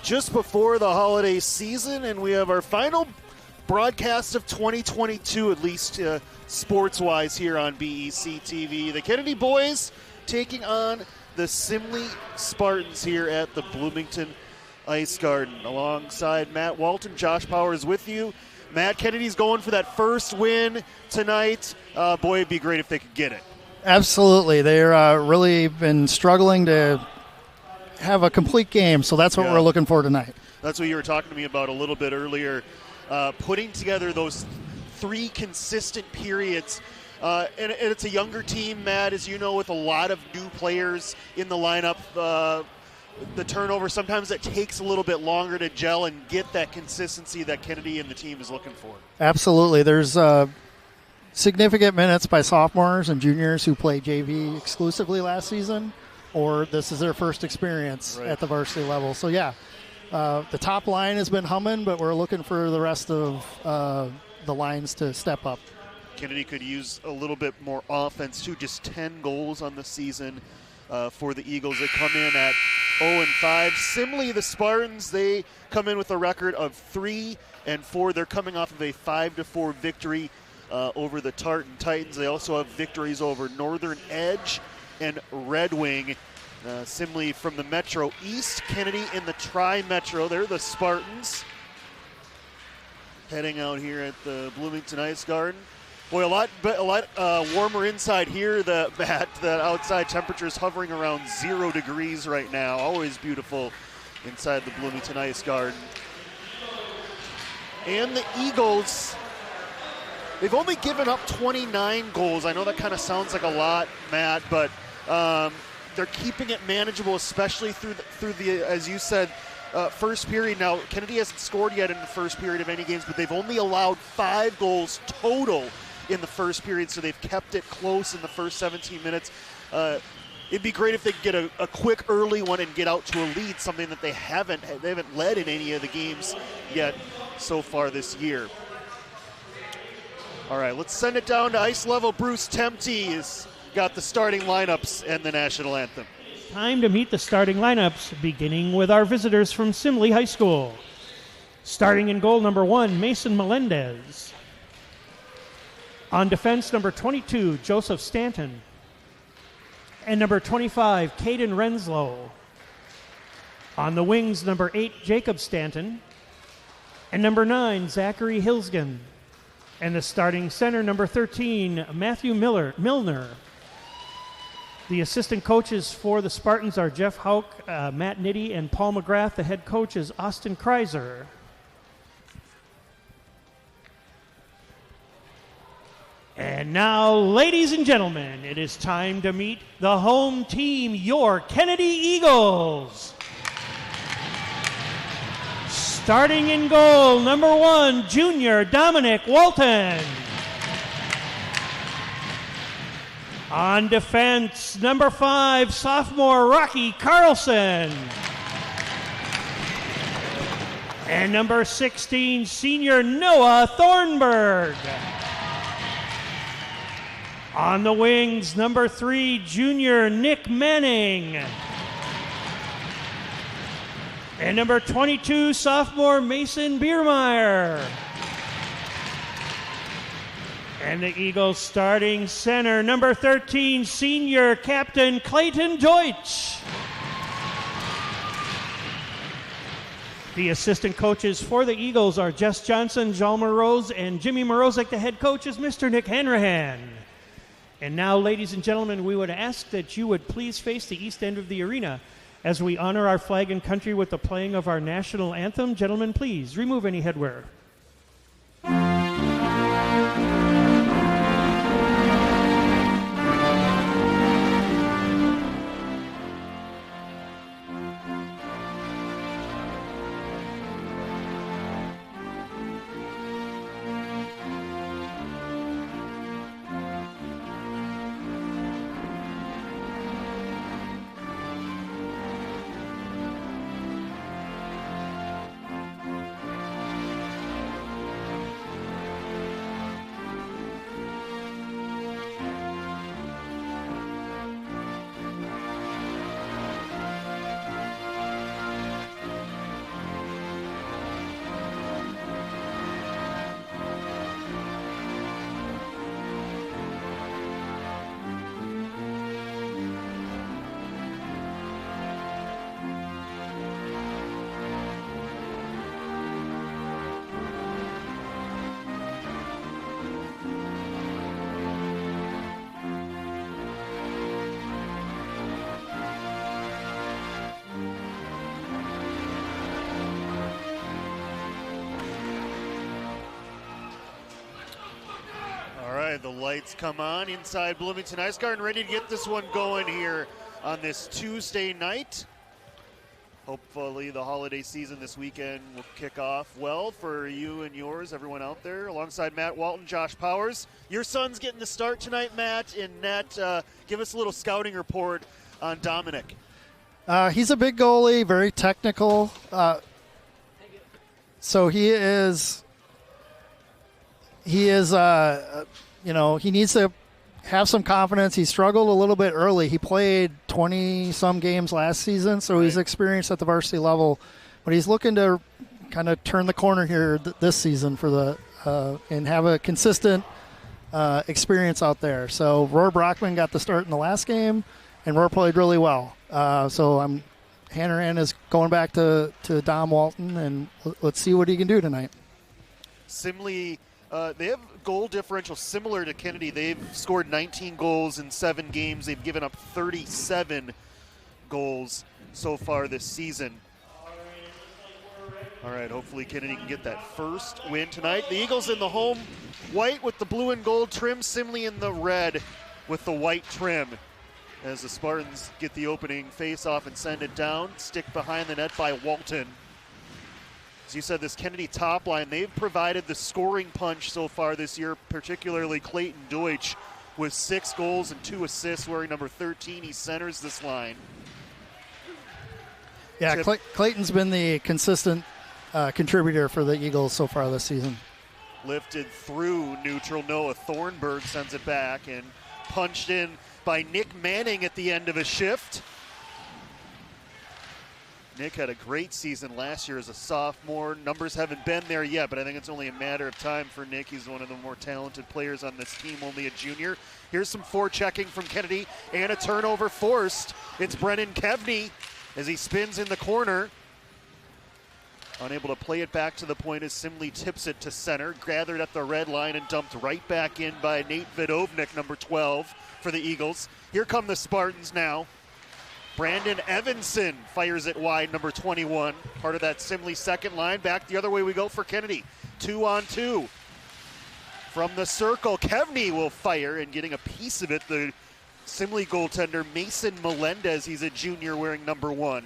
just before the holiday season, and we have our final broadcast of 2022, at least sports-wise, here on BEC TV. The Kennedy boys taking on the Simley Spartans here at the Bloomington Ice Garden. Alongside Matt Walton, Josh Powers with you. Matt, Kennedy's going for that first win tonight. Boy, it'd be great if they could get it. Absolutely. They're really been struggling to have a complete game, so that's what we're looking for tonight. That's what you were talking to me about a little bit earlier, putting together those 3 consistent periods. And it's a younger team, Matt, as you know, with a lot of new players in the lineup. The turnover, sometimes it takes a little bit longer to gel and get that consistency that Kennedy and the team is looking for. Absolutely. There's significant minutes by sophomores and juniors who played JV exclusively last season, or this is their first experience at the varsity level. So, the top line has been humming, but we're looking for the rest of the lines to step up. Kennedy could use a little bit more offense, too. Just 10 goals on the season for the Eagles. They come in at 0-5. Simley, the Spartans, they come in with a record of 3-4. They're coming off of a 5-4 victory over the Tartan Titans. They also have victories over Northern Edge and Red Wing. Simley from the Metro East, Kennedy in the Tri-Metro. They're the Spartans heading out here at the Bloomington Ice Garden. Boy, a lot warmer inside here. The outside temperature is hovering around 0 degrees right now. Always beautiful inside the Bloomington Ice Garden. And the Eagles, they've only given up 29 goals. I know that kind of sounds like a lot, Matt, but they're keeping it manageable, especially through the as you said, first period. Now, Kennedy hasn't scored yet in the first period of any games, but they've only allowed 5 goals total in the first period, so they've kept it close in the first 17 minutes. It'd be great if they could get a quick early one and get out to a lead, something that they haven't led in any of the games yet so far this year. All right, let's send it down to ice level. Bruce Temte has got the starting lineups and the national anthem. Time to meet the starting lineups, beginning with our visitors from Simley High School. Starting in goal, number 1, Mason Melendez. On defense, number 22, Joseph Stanton. And number 25, Caden Renslow. On the wings, number 8, Jacob Stanton. And number 9, Zachary Hilsgen. And the starting center, number 13, Matthew Milner. The assistant coaches for the Spartans are Jeff Hauk, Matt Nitty, and Paul McGrath. The head coach is Austin Kreiser. And now, ladies and gentlemen, it is time to meet the home team, your Kennedy Eagles. Starting in goal, number 1, junior Dominic Walton. On defense, number 5, sophomore Rocky Carlson. And number 16, senior Noah Thornburg. On the wings, number 3, junior Nick Manning. And number 22, sophomore Mason Biermeyer. And the Eagles starting center, number 13, senior captain Clayton Deutsch. The assistant coaches for the Eagles are Jess Johnson, Jean Morose, and Jimmy Morozek. The head coach is Mr. Nick Hanrahan. And now, ladies and gentlemen, we would ask that you would please face the east end of the arena as we honor our flag and country with the playing of our national anthem. Gentlemen, please remove any headwear. right, the lights come on inside Bloomington Ice Garden, ready to get this one going here on this Tuesday night. Hopefully the holiday season this weekend will kick off well for you and yours, everyone out there. Alongside Matt Walton, Josh Powers. Your son's getting the start tonight, Matt. And Nat, give us a little scouting report on Dominic. He's a big goalie, very technical. So he is, he needs to have some confidence. He struggled a little bit early. He played 20-some games last season, so he's experienced at the varsity level. But he's looking to kind of turn the corner here this season for the and have a consistent experience out there. So Roar Brockman got the start in the last game, and Roar played really well. So Hanrahan is going back to Dom Walton, and let's see what he can do tonight. Simley, they have goal differential similar to Kennedy. They've scored 19 goals in 7 games. They've given up 37 goals so far this season. All right, hopefully Kennedy can get that first win tonight. The Eagles in the home white with the blue and gold trim, Simley in the red with the white trim. As the Spartans get the opening face-off and send it down, stick behind the net by Walton. As you said, this Kennedy top line, they've provided the scoring punch so far this year, particularly Clayton Deutsch with 6 goals and 2 assists, wearing number 13. He centers this line. Yeah, Clayton's been the consistent contributor for the Eagles so far this season. Lifted through neutral. Noah Thornburg sends it back and punched in by Nick Manning at the end of a shift. Nick had a great season last year as a sophomore. Numbers haven't been there yet, but I think it's only a matter of time for Nick. He's one of the more talented players on this team, only a junior. Here's some forechecking from Kennedy and a turnover forced. It's Brennan Kevney as he spins in the corner. Unable to play it back to the point as Simley tips it to center. Gathered at the red line and dumped right back in by Nate Vidovnik, number 12 for the Eagles. Here come the Spartans now. Brandon Evanson fires it wide, number 21. Part of that Simley second line. Back the other way we go for Kennedy. 2-on-2. From the circle, Kevney will fire, and getting a piece of it, the Simley goaltender Mason Melendez. He's a junior wearing number 1.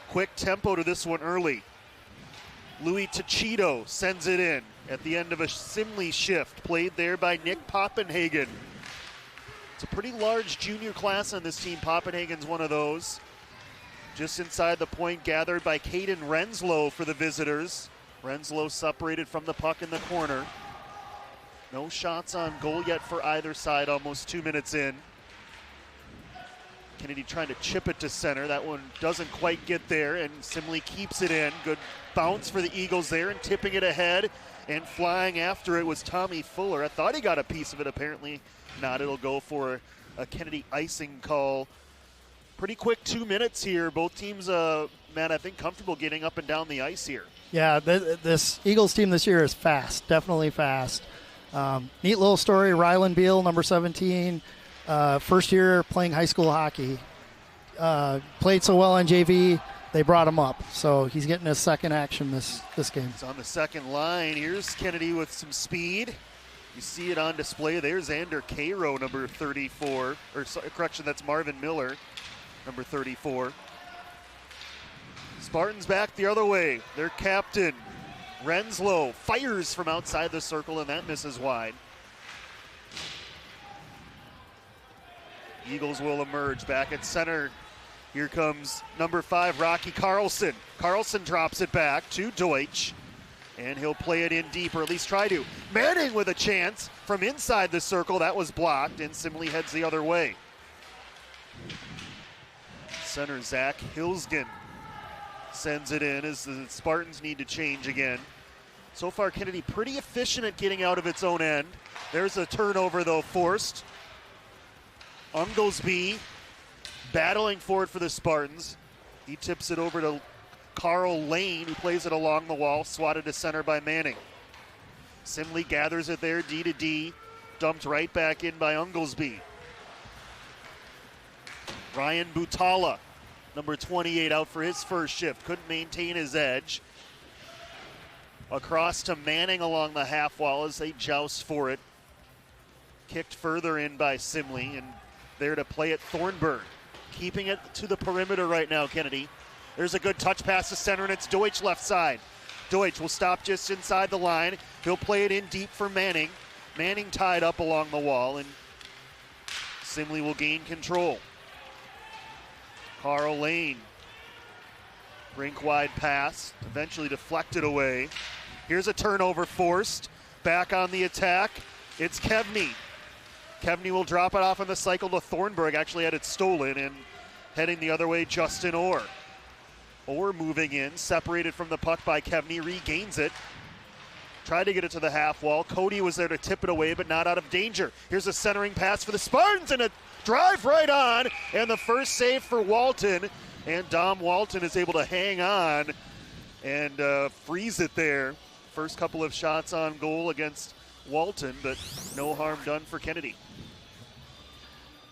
Quick tempo to this one early. Louis Tachido sends it in at the end of a Simley shift, played there by Nick Poppenhagen. It's a pretty large junior class on this team. Poppenhagen's one of those. Just inside the point, gathered by Caden Renslow for the visitors. Renslow separated from the puck in the corner. No shots on goal yet for either side, almost 2 minutes in. Kennedy trying to chip it to center. That one doesn't quite get there, and Simley keeps it in. Good bounce for the Eagles there, and tipping it ahead and flying after it was Tommy Fuller. I thought he got a piece of it, apparently not. It'll go for a Kennedy icing call. Pretty quick 2 minutes here. Both teams, Matt, I think comfortable getting up and down the ice here. Yeah, this Eagles team this year is fast, definitely fast. Neat little story, Rylan Beal, number 17, first year playing high school hockey. Played so well on JV, they brought him up. So he's getting his second action this game. He's on the second line. Here's Kennedy with some speed. You see it on display. There's Xander Cairo, number 34. Correction, that's Marvin Miller, number 34. Spartans back the other way. Their captain, Renslow, fires from outside the circle, and that misses wide. Eagles will emerge back at center. Here comes number 5, Rocky Carlson. Carlson drops it back to Deutsch, and he'll play it in deep, or at least try to. Manning with a chance from inside the circle. That was blocked, and Simley heads the other way. Center Zach Hilsgen sends it in as the Spartans need to change again. So far, Kennedy pretty efficient at getting out of its own end. There's a turnover, though, forced. Unglesby battling for it for the Spartans. He tips it over to Carl Lane, who plays it along the wall, swatted to center by Manning. Simley gathers it there, D to D, dumped right back in by Unglesby. Ryan Butala, number 28, out for his first shift. Couldn't maintain his edge. Across to Manning along the half wall as they joust for it. Kicked further in by Simley, and there to play it Thornburg. Keeping it to the perimeter right now, Kennedy. There's a good touch pass to center, and it's Deutsch left side. Deutsch will stop just inside the line. He'll play it in deep for Manning. Manning tied up along the wall, and Simley will gain control. Carl Lane. Rink wide pass, eventually deflected away. Here's a turnover forced. Back on the attack, it's Kevney. Kevney will drop it off on the cycle to Thornburg. Actually had it stolen, and heading the other way, Justin Orr. Orr moving in, separated from the puck by Kevney, regains it. Tried to get it to the half wall. Cody was there to tip it away, but not out of danger. Here's a centering pass for the Spartans, and a drive right on, and the first save for Walton. And Dom Walton is able to hang on and freeze it there. First couple of shots on goal against Walton, but no harm done for Kennedy.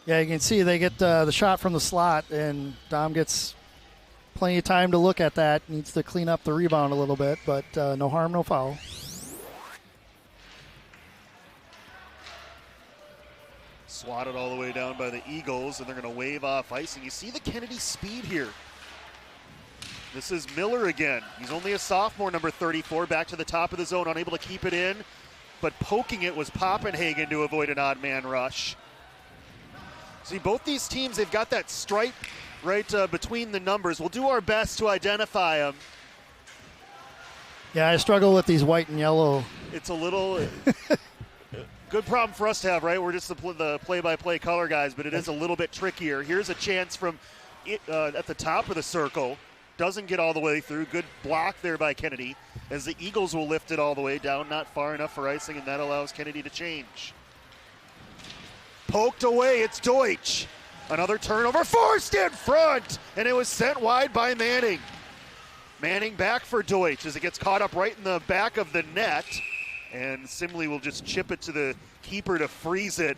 Yeah, you can see they get the shot from the slot, and Dom gets plenty of time to look at that. Needs to clean up the rebound a little bit, but no harm, no foul. Swatted all the way down by the Eagles, and they're going to wave off ice. And you see the Kennedy speed here. This is Miller again. He's only a sophomore, number 34, back to the top of the zone, unable to keep it in. But poking it was Poppenhagen to avoid an odd man rush. See, both these teams, they've got that stripe right between the numbers. We'll do our best to identify them. Yeah, I struggle with these white and yellow. It's a little... Good problem for us to have, right? We're just the play-by-play color guys, but it is a little bit trickier. Here's a chance from at the top of the circle. Doesn't get all the way through. Good block there by Kennedy as the Eagles will lift it all the way down. Not far enough for icing, and that allows Kennedy to change. Poked away. It's Deutsch. Another turnover forced in front, and it was sent wide by Manning. Manning back for Deutsch as it gets caught up right in the back of the net. And Simley will just chip it to the keeper to freeze it.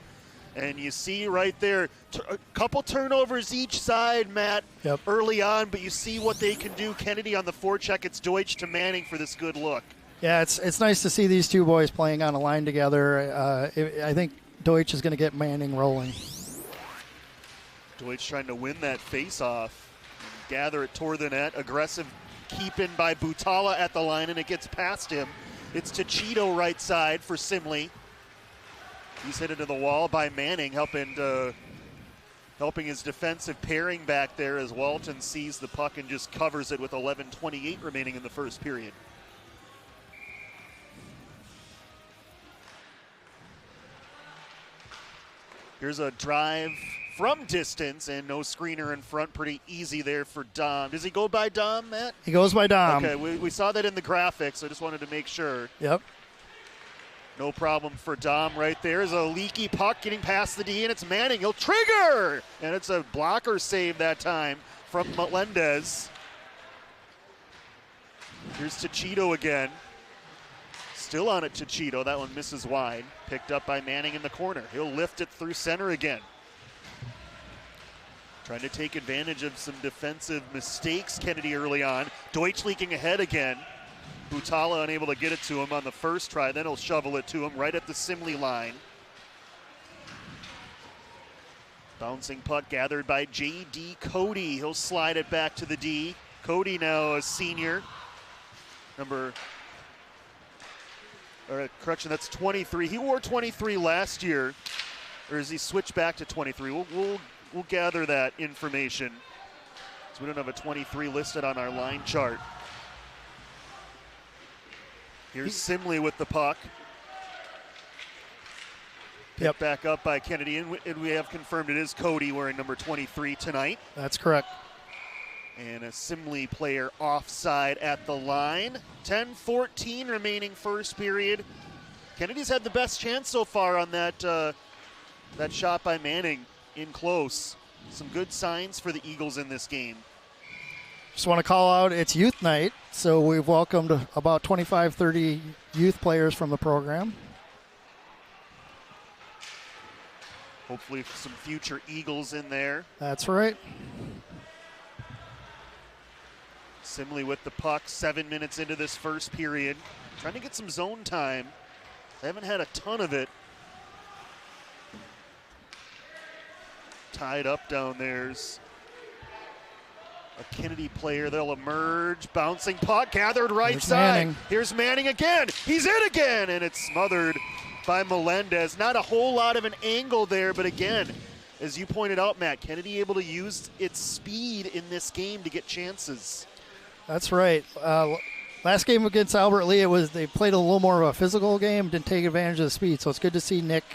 And you see right there, a couple turnovers each side, Matt, early on, but you see what they can do. Kennedy on the forecheck. It's Deutsch to Manning for this good look. Yeah, it's nice to see these two boys playing on a line together. I think Deutsch is going to get Manning rolling. Deutsch trying to win that face-off. Gather it toward the net. Aggressive keep-in by Butala at the line, and it gets past him. It's Ticino right side for Simley. He's hit into the wall by Manning, helping his defensive pairing back there as Walton sees the puck and just covers it with 11:28 remaining in the first period. Here's a drive from distance and no screener in front. Pretty easy there for Dom. Does he go by Dom, Matt? He goes by Dom. Okay, we saw that in the graphics. I just wanted to make sure. Yep. No problem for Dom right there. Is a leaky puck getting past the D, and it's Manning. He'll trigger! And it's a blocker save that time from Melendez. Here's Ticino again. Still on it, Ticino. That one misses wide. Picked up by Manning in the corner. He'll lift it through center again. Trying to take advantage of some defensive mistakes, Kennedy, early on. Deutsch leaking ahead again. Butala unable to get it to him on the first try. Then he'll shovel it to him right at the Simley line. Bouncing puck gathered by J.D. Cody. He'll slide it back to the D. Cody now a senior. Correction, that's 23. He wore 23 last year. Or is he switched back to 23? We'll gather that information. So we don't have a 23 listed on our line chart. Here's Simley with the puck. Picked back up by Kennedy, and we have confirmed it is Cody wearing number 23 tonight. That's correct. And a Simley player offside at the line. 10-14 remaining first period. Kennedy's had the best chance so far on that shot by Manning in close. Some good signs for the Eagles in this game. Just want to call out, it's youth night, so we've welcomed about 25, 30 youth players from the program. Hopefully some future Eagles in there. That's right. Simley with the puck, 7 minutes into this first period. trying to get some zone time. They haven't had a ton of it. Tied up down there's a Kennedy player. They'll emerge. Bouncing puck gathered right side. Manning. Here's Manning again. He's in again, and it's smothered by Melendez. Not a whole lot of an angle there, but again, as you pointed out, Matt, Kennedy able to use its speed in this game to get chances. That's right. Last game against Albert Lee, they played a little more of a physical game, didn't take advantage of the speed. So it's good to see Nick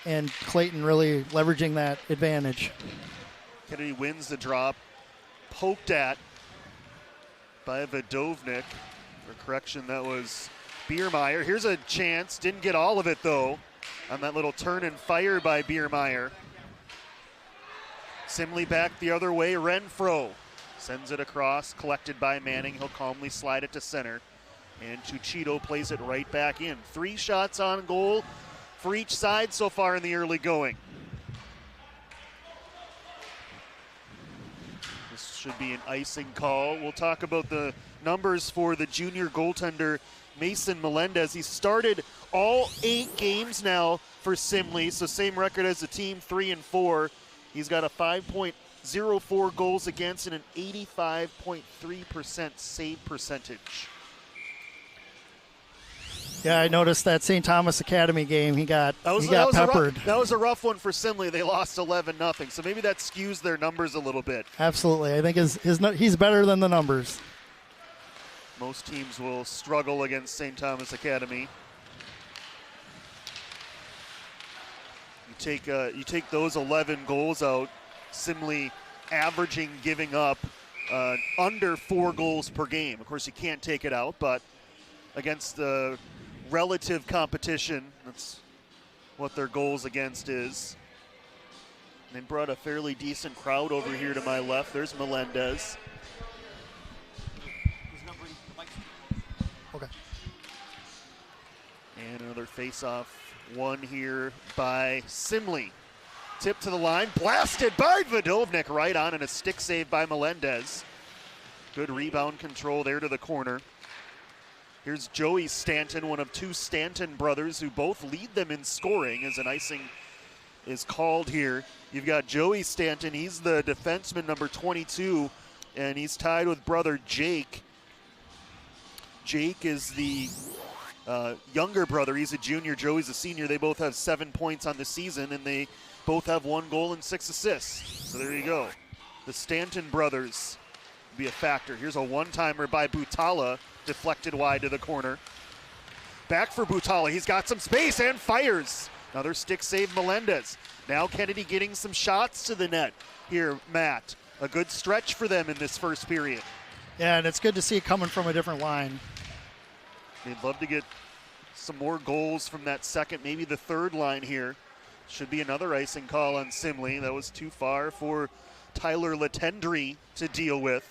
and Clayton really leveraging that advantage. Kennedy wins the drop. Poked at by Vadovnik. For correction, that was Biermeyer. Here's a chance. Didn't get all of it, though, on that little turn and fire by Biermeyer. Simley back the other way. Renfro sends it across, collected by Manning. He'll calmly slide it to center. And Chuchito plays it right back in. 3 shots on goal for each side so far in the early going. This should be an icing call. We'll talk about the numbers for the junior goaltender, Mason Melendez. He started all 8 games now for Simley, so same record as the team, 3-4. He's got a 5.04 goals against and an 85.3% save percentage. Yeah, I noticed that St. Thomas Academy game. He got peppered. That was a rough one for Simley. They lost 11-0, so maybe that skews their numbers a little bit. Absolutely. I think he's better than the numbers. Most teams will struggle against St. Thomas Academy. You take those 11 goals out, Simley averaging giving up under 4 goals per game. Of course, you can't take it out, but against the relative competition, that's what their goals against is. They brought a fairly decent crowd over here to my left. There's Melendez. Okay. And another face-off one here by Simley. Tip to the line, blasted by Vadovnik, right on, and a stick save by Melendez. Good rebound control there to the corner. Here's Joey Stanton, one of 2 Stanton brothers who both lead them in scoring as an icing is called here. You've got Joey Stanton, he's the defenseman number 22, and he's tied with brother Jake. Jake is the younger brother. He's a junior. Joey's a senior. They both have 7 points on the season, and they both have 1 goal and 6 assists. So there you go. The Stanton brothers be a factor. Here's a one-timer by Butala, deflected wide to the corner. Back for Butala. He's got some space and fires. Another stick save, Melendez. Now Kennedy getting some shots to the net here, Matt. A good stretch for them in this first period. Yeah, and it's good to see it coming from a different line. They'd love to get some more goals from that second, maybe the third line here. Should be another icing call on Simley. That was too far for Tyler Latendry to deal with.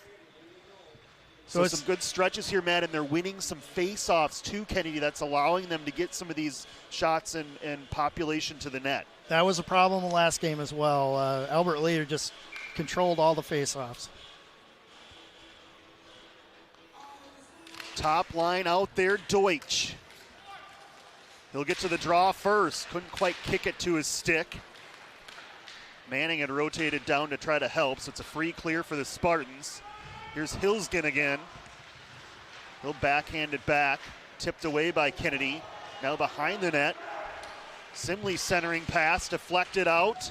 So some good stretches here, Matt, and they're winning some face-offs to Kennedy. That's allowing them to get some of these shots and population to the net. That was a problem in the last game as well. Albert Lee just controlled all the face-offs. Top line out there, Deutsch. He'll get to the draw first. Couldn't quite kick it to his stick. Manning had rotated down to try to help, so it's a free clear for the Spartans. Here's Hilsgen again. He'll backhand it back. Tipped away by Kennedy. Now behind the net. Simley centering pass, deflected out.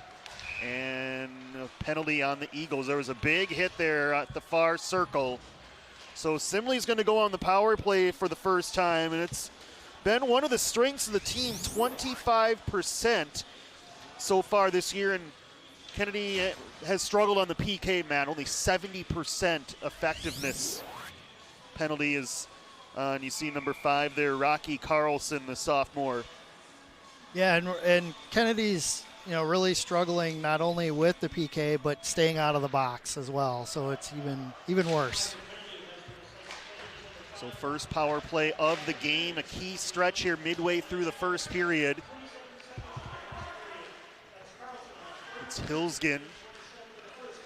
And a penalty on the Eagles. There was a big hit there at the far circle. So Simley's going to go on the power play for the first time, and it's been one of the strengths of the team, 25% so far this year, and Kennedy has struggled on the PK, Matt. Only 70% effectiveness. Penalty is on, you see number 5 there, Rocky Carlson, the sophomore. Yeah, and Kennedy's really struggling not only with the PK, but staying out of the box as well. So it's even worse. So first power play of the game, a key stretch here midway through the first period. It's Hilsgen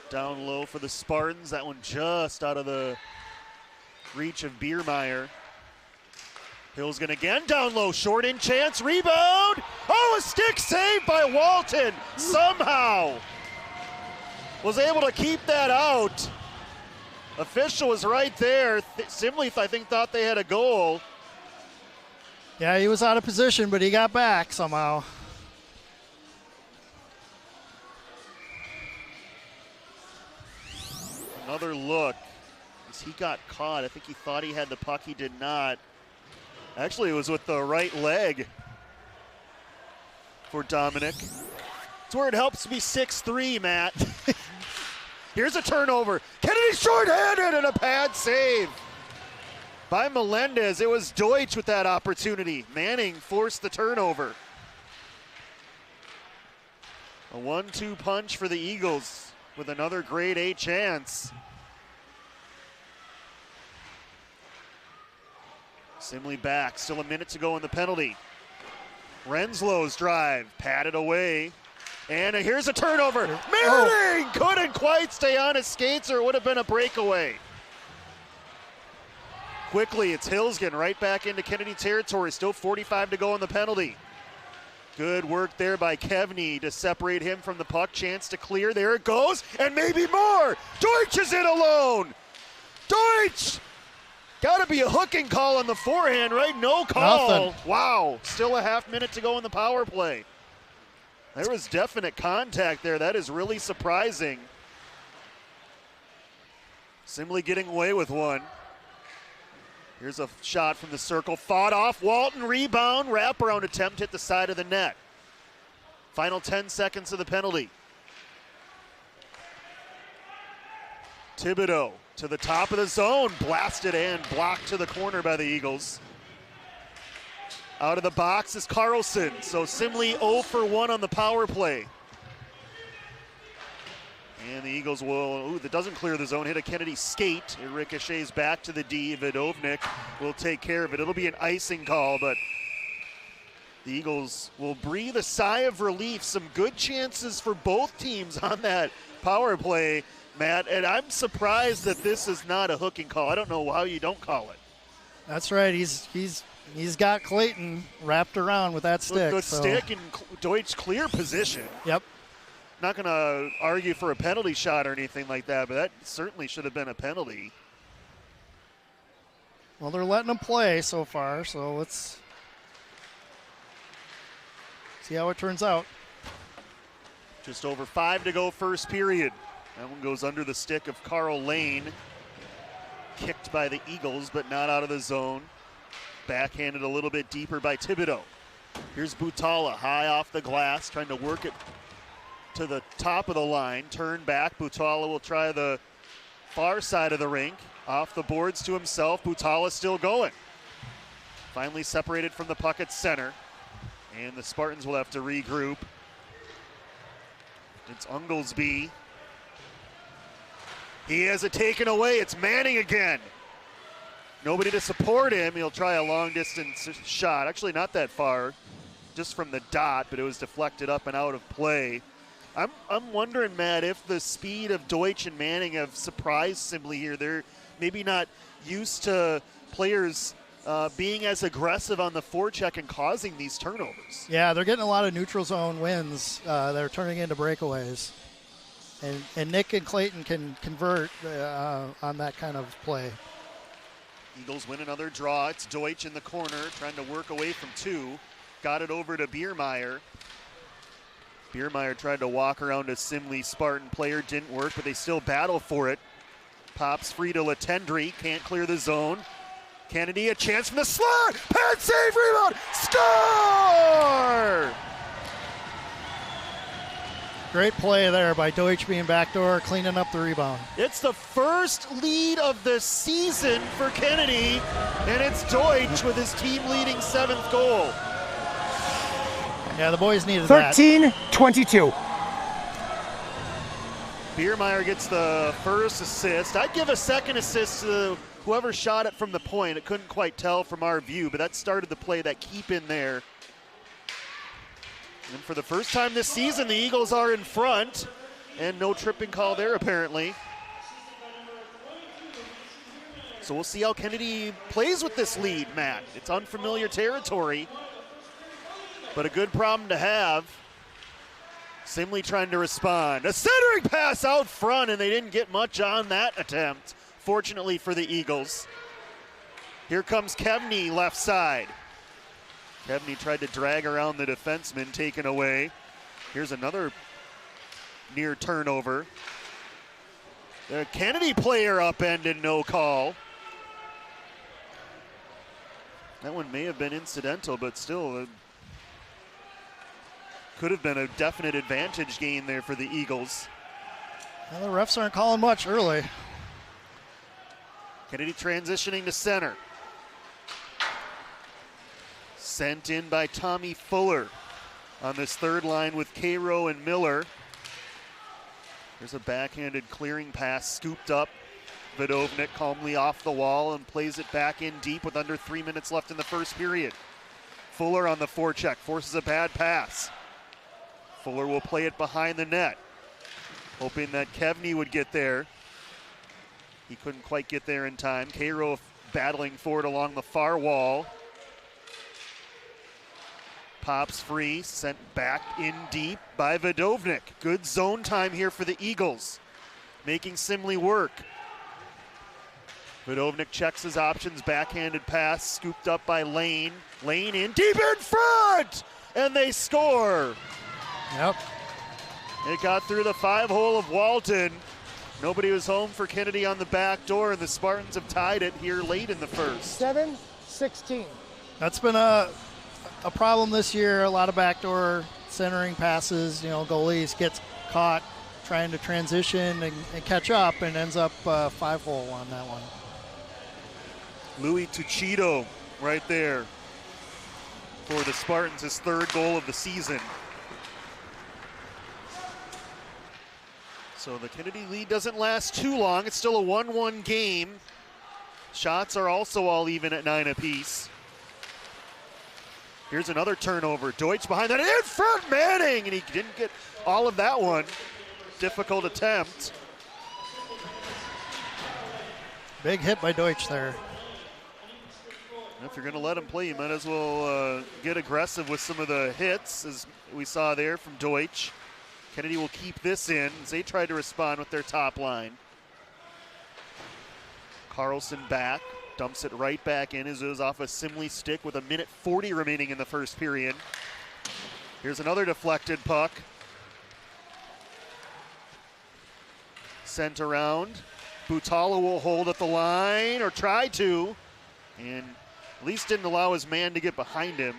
down low for the Spartans. That one just out of the reach of Biermeyer. Hill's going again, down low, short in chance, rebound. Oh, a stick save by Walton. Somehow was able to keep that out. Official was right there. Simley, I think, thought they had a goal. Yeah, he was out of position, but he got back somehow. Another look as he got caught. I think he thought he had the puck. He did not. Actually, it was with the right leg for Dominic. It's where it helps me 6'3", Matt. Here's a turnover. Kennedy shorthanded and a pad save by Melendez. It was Deutsch with that opportunity. Manning forced the turnover. A 1-2 punch for the Eagles with another grade A chance. Simley back, still a minute to go in the penalty. Renslow's drive, patted away. And here's a turnover. Manning couldn't quite stay on his skates or it would have been a breakaway. Quickly, it's Hills getting right back into Kennedy territory. Still 45 to go in the penalty. Good work there by Kevney to separate him from the puck. Chance to clear. There it goes. And maybe more. Deutsch is in alone. Deutsch! Got to be a hooking call on the forehand, right? No call. Nothing. Wow. Still a half minute to go in the power play. There was definite contact there. That is really surprising. Simley getting away with one. Here's a shot from the circle. Fought off. Walton rebound. Wraparound attempt hit the side of the net. Final 10 seconds of the penalty. Thibodeau to the top of the zone. Blasted and blocked to the corner by the Eagles. Out of the box is Carlson. So Simley 0 for 1 on the power play. And the Eagles will, that doesn't clear the zone, hit a Kennedy skate. It ricochets back to the D. Vidovnik will take care of it. It'll be an icing call, but the Eagles will breathe a sigh of relief. Some good chances for both teams on that power play, Matt. And I'm surprised that this is not a hooking call. I don't know how you don't call it. That's right. He's got Clayton wrapped around with that stick. Good stick and Deutsch clear position. Yep. Not going to argue for a penalty shot or anything like that, but that certainly should have been a penalty. Well, they're letting him play so far, so let's see how it turns out. Just over 5 to go first period. That one goes under the stick of Carl Lane. Kicked by the Eagles, but not out of the zone. Backhanded a little bit deeper by Thibodeau. Here's Butala, high off the glass, trying to work it to the top of the line. Turn back. Butala will try the far side of the rink. Off the boards to himself. Butala still going. Finally separated from the puck at center. And the Spartans will have to regroup. It's Unglesby. He has it taken away. It's Manning again. Nobody to support him. He'll try a long distance shot. Actually not that far. Just from the dot, but it was deflected up and out of play. I'm wondering, Matt, if the speed of Deutsch and Manning have surprised Simley here. They're maybe not used to players being as aggressive on the forecheck and causing these turnovers. Yeah, they're getting a lot of neutral zone wins that are turning into breakaways. And Nick and Clayton can convert on that kind of play. Eagles win another draw. It's Deutsch in the corner trying to work away from two. Got it over to Biermeyer. Biermeyer tried to walk around a Simley Spartan player. Didn't work, but they still battle for it. Pops free to Latendry. Can't clear the zone. Kennedy, a chance from the slot. Pad save, rebound. Score! Great play there by Deutsch being backdoor, cleaning up the rebound. It's the first lead of the season for Kennedy, and it's Deutsch with his team-leading 7th goal. Yeah, the boys needed that. 13-22. Biermeyer gets the first assist. I'd give a second assist to whoever shot it from the point. It couldn't quite tell from our view, but that started the play, that keep in there. And for the first time this season, the Eagles are in front, and no tripping call there apparently. So we'll see how Kennedy plays with this lead, Matt. It's unfamiliar territory, but a good problem to have. Simley trying to respond. A centering pass out front, and they didn't get much on that attempt, fortunately for the Eagles. Here comes Kevney left side. Kevney tried to drag around the defenseman, taken away. Here's another near turnover. The Kennedy player upended, no call. That one may have been incidental, but still could have been a definite advantage gain there for the Eagles. Well, the refs aren't calling much early. Kennedy transitioning to center. Sent in by Tommy Fuller on this third line with Cairo and Miller. There's a backhanded clearing pass scooped up. Vidovnik calmly off the wall and plays it back in deep with under 3 minutes left in the first period. Fuller on the forecheck, forces a bad pass. Fuller will play it behind the net, hoping that Kevney would get there. He couldn't quite get there in time. Cairo battling for it along the far wall. Pops free, sent back in deep by Vidovnik. Good zone time here for the Eagles, making Simley work. Vidovnik checks his options, backhanded pass, scooped up by Lane. Lane in deep in front, and they score. Yep. It got through the 5-hole of Walton. Nobody was home for Kennedy on the back door, and the Spartans have tied it here late in the first. 7-16. That's been a problem this year. A lot of backdoor centering passes. Goalies gets caught trying to transition and catch up, and ends up 5-hole on that one. Louis Tuchito right there for the Spartans, his third goal of the season. So the Kennedy lead doesn't last too long. It's still a 1-1 game. Shots are also all even at 9 apiece. Here's another turnover. Deutsch behind that, in front, Manning, and he didn't get all of that one. Difficult attempt. Big hit by Deutsch there. If you're going to let him play, you might as well get aggressive with some of the hits, as we saw there from Deutsch. Kennedy will keep this in as they try to respond with their top line. Carlson back, dumps it right back in as it was off a Simley stick with 1:40 remaining in the first period. Here's another deflected puck. Sent around. Butala will hold at the line, or try to, and at least didn't allow his man to get behind him.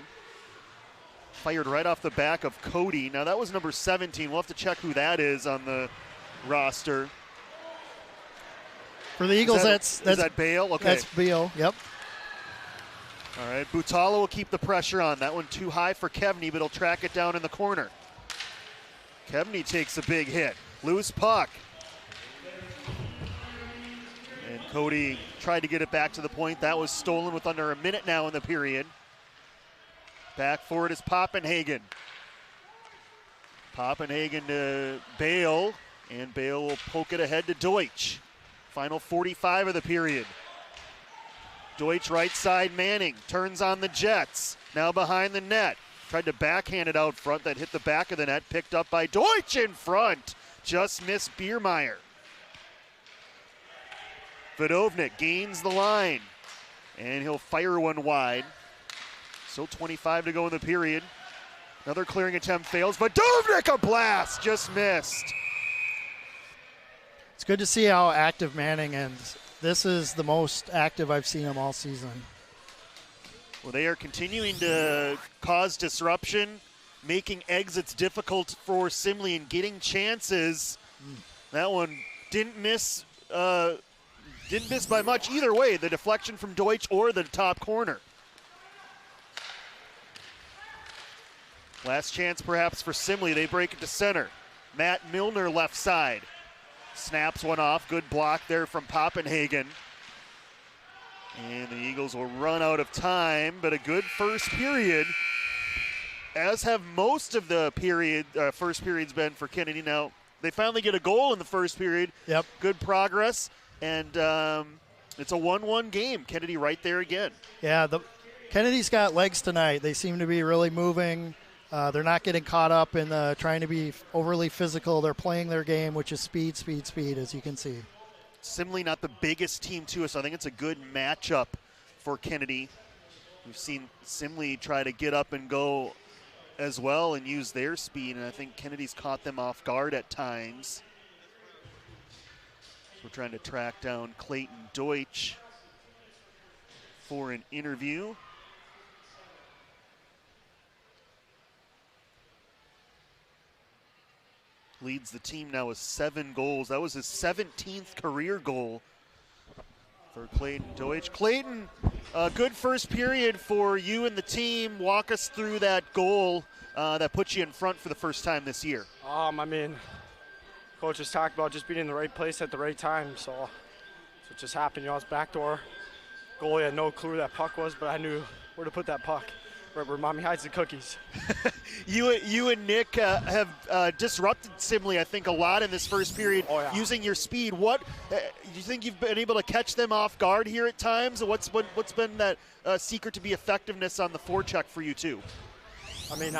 Fired right off the back of Cody. Now that was number 17. We'll have to check who that is on the roster. For the Eagles, is that Bale? Okay. That's Bale, yep. All right, Butala will keep the pressure on. That one too high for Kevney, but he'll track it down in the corner. Kevney takes a big hit. Loose puck. And Cody tried to get it back to the point. That was stolen with under a minute now in the period. Back for it is Poppenhagen. Poppenhagen to Bale, and Bale will poke it ahead to Deutsch. Final 45 of the period. Deutsch right side, Manning turns on the Jets. Now behind the net. Tried to backhand it out front, that hit the back of the net, picked up by Deutsch in front. Just missed Biermeyer. Vidovnik gains the line, and he'll fire one wide. Still 25 to go in the period. Another clearing attempt fails. Vidovnik, a blast, just missed. It's good to see how active Manning is. This is the most active I've seen him all season. Well, they are continuing to cause disruption, making exits difficult for Simley and getting chances. That one didn't miss by much either way, the deflection from Deutsch or the top corner. Last chance perhaps for Simley. They break it to center. Matt Milner left side. Snaps one off. Good block there from Poppenhagen. And the Eagles will run out of time, but a good first period, as have most of the first periods been for Kennedy. Now, they finally get a goal in the first period. Yep. Good progress. And It's a 1-1 game. Kennedy right there again. Yeah, Kennedy's got legs tonight. They seem to be really moving. They're not getting caught up in trying to be overly physical. They're playing their game, which is speed, speed, speed, as you can see. Simley not the biggest team too, so I think it's a good matchup for Kennedy. We've seen Simley try to get up and go as well and use their speed, and I think Kennedy's caught them off guard at times. We're trying to track down Clayton Deutsch for an interview. Leads the team now with 7 goals. That was his 17th career goal for Clayton Deutsch. Clayton, a good first period for you and the team. Walk us through that goal that put you in front for the first time this year. I mean, coach just talked about just being in the right place at the right time, so it just happened. I was backdoor. Goalie had no clue where that puck was, but I knew where to put that puck, right where Mommy hides the cookies. You and Nick have disrupted Simley, I think, a lot in this first period using your speed. What do you think you've been able to catch them off guard here at times? What's been that secret to be effectiveness on the forecheck for you too? I mean,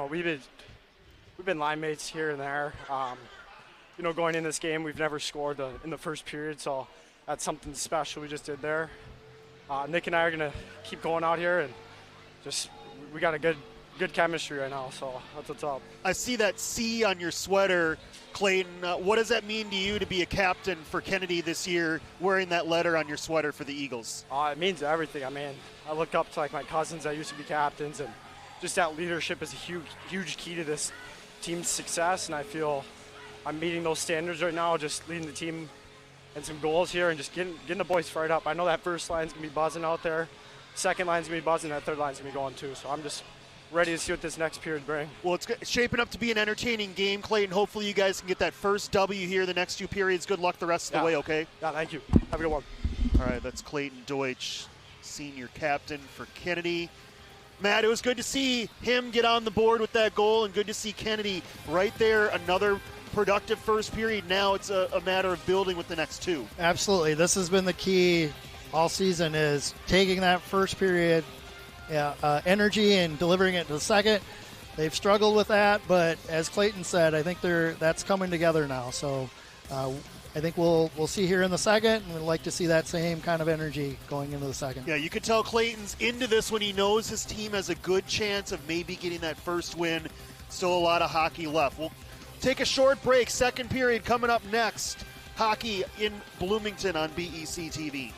we've been line mates here and there. Going in this game, we've never scored in the first period, so that's something special we just did there. Nick and I are gonna keep going out here and we got a good chemistry right now, so that's what's up. I see that C on your sweater, Clayton. What does that mean to you to be a captain for Kennedy this year, wearing that letter on your sweater for the Eagles? It means everything. I mean, I look up to my cousins that used to be captains, and just that leadership is a huge key to this team's success, and I feel I'm meeting those standards right now, just leading the team and some goals here and just getting the boys fired up. I know that first line's going to be buzzing out there. Second line's going to be buzzing. That third line's going to be going too. So I'm just ready to see what this next period brings. Well, it's shaping up to be an entertaining game, Clayton. Hopefully you guys can get that first W here the next 2 periods. Good luck the rest of the way, okay? Yeah, thank you. Have a good one. All right, that's Clayton Deutsch, senior captain for Kennedy. Matt, it was good to see him get on the board with that goal, and good to see Kennedy right there. Another productive first period. Now it's a matter of building with the next 2. Absolutely. This has been the key all season, is taking that first period energy and delivering it to the second. They've struggled with that, but as Clayton said, I think that's coming together now. So I think we'll see here in the second, and we'd like to see that same kind of energy going into the second. Yeah, you can tell Clayton's into this when he knows his team has a good chance of maybe getting that first win. Still a lot of hockey left. We'll take a short break. Second period coming up next. Hockey in Bloomington on BEC TV.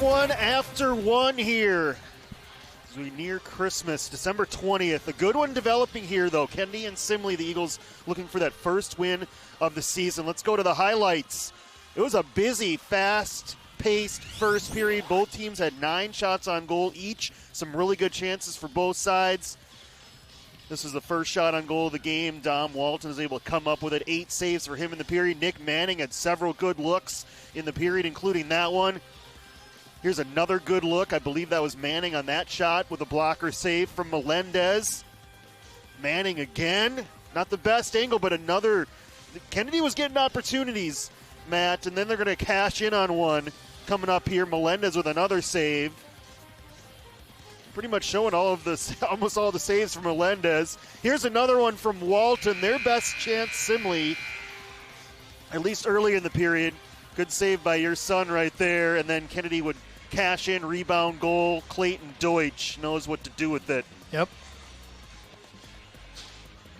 One after one here as we near Christmas, December 20th. A good one developing here, though. Kennedy and Simley, the Eagles, looking for that first win of the season. Let's go to the highlights. It was a busy, fast-paced first period. Both teams had 9 shots on goal each. Some really good chances for both sides. This is the first shot on goal of the game. Dom Walton was able to come up with it. 8 saves for him in the period. Nick Manning had several good looks in the period, including that one. Here's another good look. I believe that was Manning on that shot with a blocker save from Melendez. Manning again. Not the best angle, but another. Kennedy was getting opportunities, Matt, and then they're going to cash in on one coming up here. Melendez with another save. pretty much showing almost all the saves from Melendez. Here's another one from Walton. Their best chance, Simley, at least early in the period. Good save by your son right there. And then Kennedy would cash in, rebound, goal. Clayton Deutsch knows what to do with it. Yep.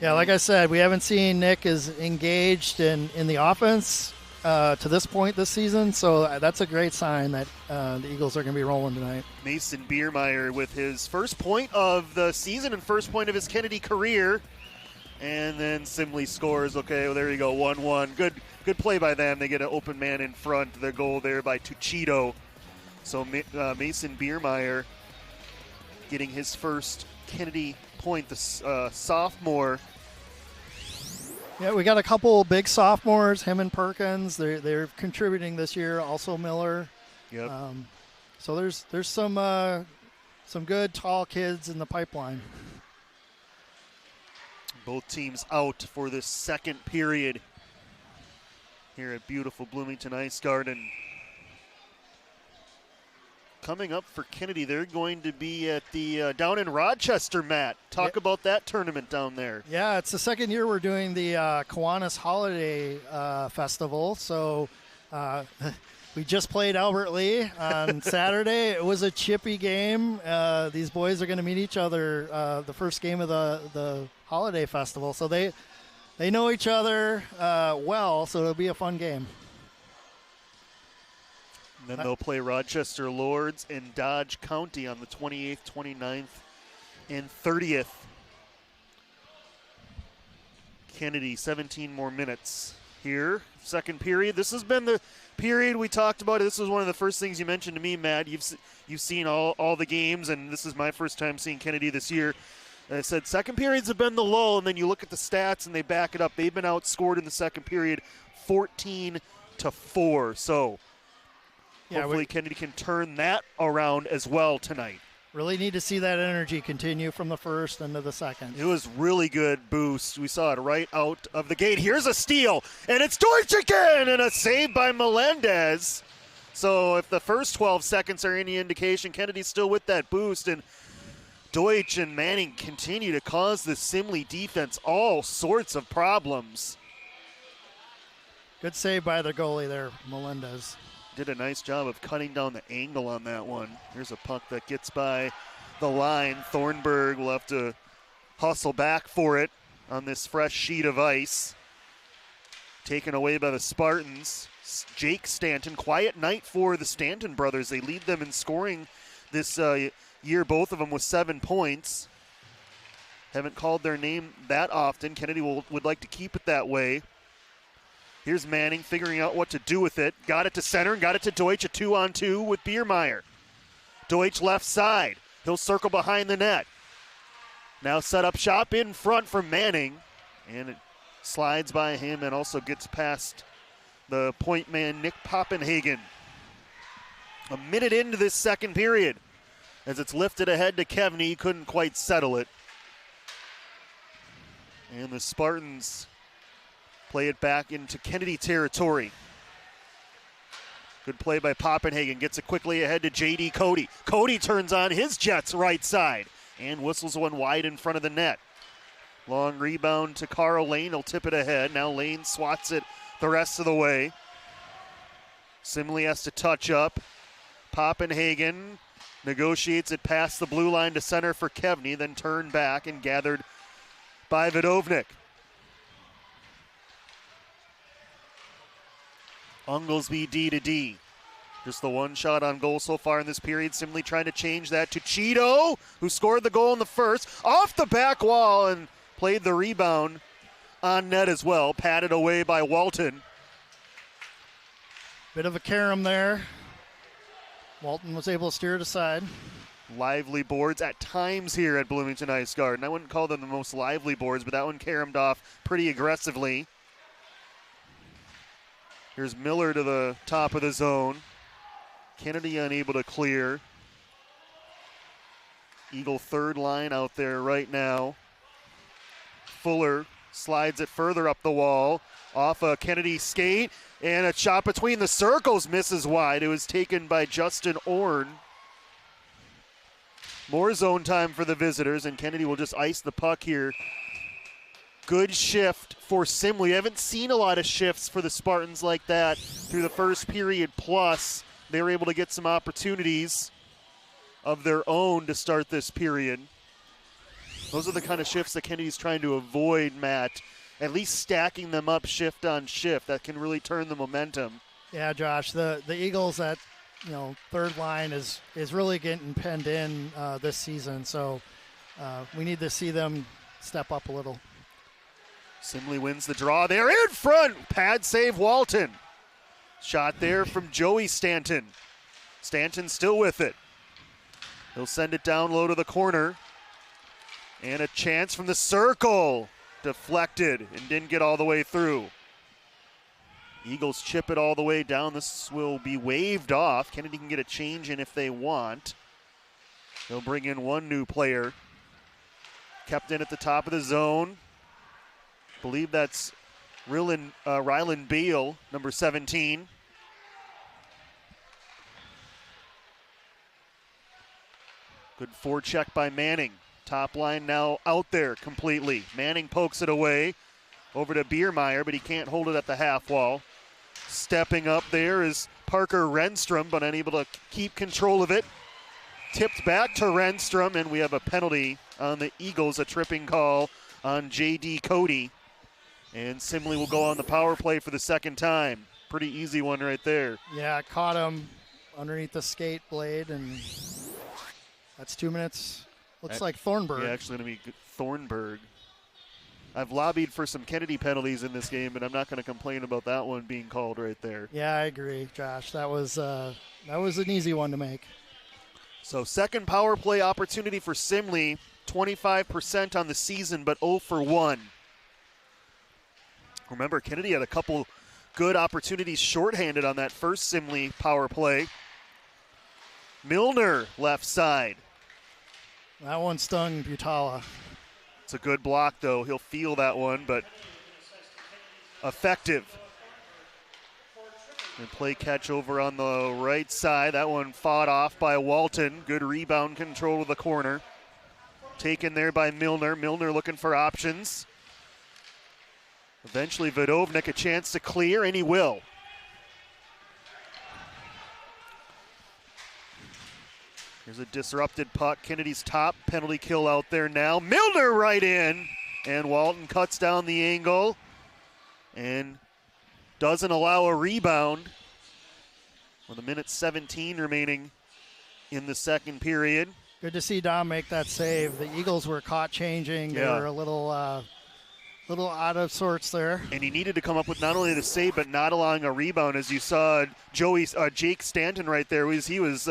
Yeah, like I said, we haven't seen Nick as engaged in the offense to this point this season, so that's a great sign that the Eagles are going to be rolling tonight. Mason Biermeyer with his first point of the season and first point of his Kennedy career. And then Simley scores. Okay, well, there you go, 1-1. Good play by them. They get an open man in front. The goal there by Tuchito. So Mason Biermeyer getting his first Kennedy point, the sophomore. Yeah, we got a couple big sophomores, him and Perkins. They're contributing this year. Also Miller. Yep. So there's some good tall kids in the pipeline. Both teams out for this second period here at beautiful Bloomington Ice Garden. Coming up for Kennedy, they're going to be at the down in Rochester, Matt. Talk about that tournament down there. Yeah, it's the second year we're doing the Kiwanis Holiday Festival. So we just played Albert Lee on Saturday. It was a chippy game. These boys are going to meet each other the first game of the Holiday Festival. So they know each other well, so it'll be a fun game. And then they'll play Rochester Lords in Dodge County on the 28th, 29th, and 30th. Kennedy, 17 more minutes here. Second period. This has been the period we talked about. This was one of the first things you mentioned to me, Matt. You've seen all the games, and this is my first time seeing Kennedy this year. I said second periods have been the lull, and then you look at the stats, and they back it up. They've been outscored in the second period 14-4. So hopefully Kennedy can turn that around as well tonight. Really need to see that energy continue from the first into the second. It was really good boost. We saw it right out of the gate. Here's a steal, and it's Deutsch again, and a save by Melendez. So if the first 12 seconds are any indication, Kennedy's still with that boost, and Deutsch and Manning continue to cause the Simley defense all sorts of problems. Good save by the goalie there, Melendez. Did a nice job of cutting down the angle on that one. Here's a puck that gets by the line. Thornburg will have to hustle back for it on this fresh sheet of ice. Taken away by the Spartans. Jake Stanton, quiet night for the Stanton brothers. They lead them in scoring this year, both of them with 7 points. Haven't called their name that often. Kennedy would like to keep it that way. Here's Manning figuring out what to do with it. Got it to center and got it to Deutsch, a 2-on-2 with Biermeyer. Deutsch left side. He'll circle behind the net. Now set up shop in front for Manning. And it slides by him and also gets past the point man, Nick Poppenhagen. A minute into this second period. As it's lifted ahead to Kevney, he couldn't quite settle it. And the Spartans play it back into Kennedy territory. Good play by Poppenhagen. Gets it quickly ahead to J.D. Cody. Cody turns on his Jets right side and whistles one wide in front of the net. Long rebound to Carl Lane. He'll tip it ahead. Now Lane swats it the rest of the way. Simley has to touch up. Poppenhagen negotiates it past the blue line to center for Kevney, then turned back and gathered by Vidovnik. Unglesby D to D. Just the one shot on goal so far in this period. Simley trying to change that to Cheeto, who scored the goal in the first. Off the back wall and played the rebound on net as well. Patted away by Walton. Bit of a carom there. Walton was able to steer it aside. Lively boards at times here at Bloomington Ice Garden. I wouldn't call them the most lively boards, but that one caromed off pretty aggressively. Here's Miller to the top of the zone. Kennedy unable to clear. Eagle third line out there right now. Fuller slides it further up the wall. Off a Kennedy skate. And a shot between the circles misses wide. It was taken by Justin Orn. More zone time for the visitors, and Kennedy will just ice the puck here. Good shift for Simley. I haven't seen a lot of shifts for the Spartans like that through the first period plus. They were able to get some opportunities of their own to start this period. Those are the kind of shifts that Kennedy's trying to avoid, Matt. At least stacking them up shift on shift. That can really turn the momentum. Yeah, Josh, the Eagles at third line is really getting penned in this season. So we need to see them step up a little. Simley wins the draw there in front. Pad save Walton. Shot there from Joey Stanton. Stanton still with it. He'll send it down low to the corner. And a chance from the circle. Deflected and didn't get all the way through. Eagles chip it all the way down. This will be waved off. Kennedy can get a change in if they want. They'll bring in one new player. Kept in at the top of the zone. Believe that's Rylan Beal, number 17. Good forecheck by Manning. Top line now out there completely. Manning pokes it away over to Biermeyer, but he can't hold it at the half wall. Stepping up there is Parker Renstrom, but unable to keep control of it. Tipped back to Renstrom, and we have a penalty on the Eagles, a tripping call on J.D. Cody. And Simley will go on the power play for the second time. Pretty easy one right there. Yeah, caught him underneath the skate blade, and that's 2 minutes. Looks like Thornburg. Yeah, actually going to be Thornburg. I've lobbied for some Kennedy penalties in this game, and I'm not going to complain about that one being called right there. Yeah, I agree, Josh. That was an easy one to make. So second power play opportunity for Simley, 25% on the season, but 0 for 1. Remember, Kennedy had a couple good opportunities shorthanded on that first Simley power play. Milner left side. That one stung Butala. It's a good block, though. He'll feel that one, but effective. And play catch over on the right side. That one fought off by Walton. Good rebound control of the corner. Taken there by Milner. Milner looking for options. Eventually Vodovnik a chance to clear, and he will. Here's a disrupted puck. Kennedy's top. Penalty kill out there now. Milner right in. And Walton cuts down the angle and doesn't allow a rebound. With a minute 17 remaining in the second period. Good to see Dom make that save. The Eagles were caught changing. They were a little out of sorts there. And he needed to come up with not only the save, but not allowing a rebound. As you saw, Jake Stanton right there, he was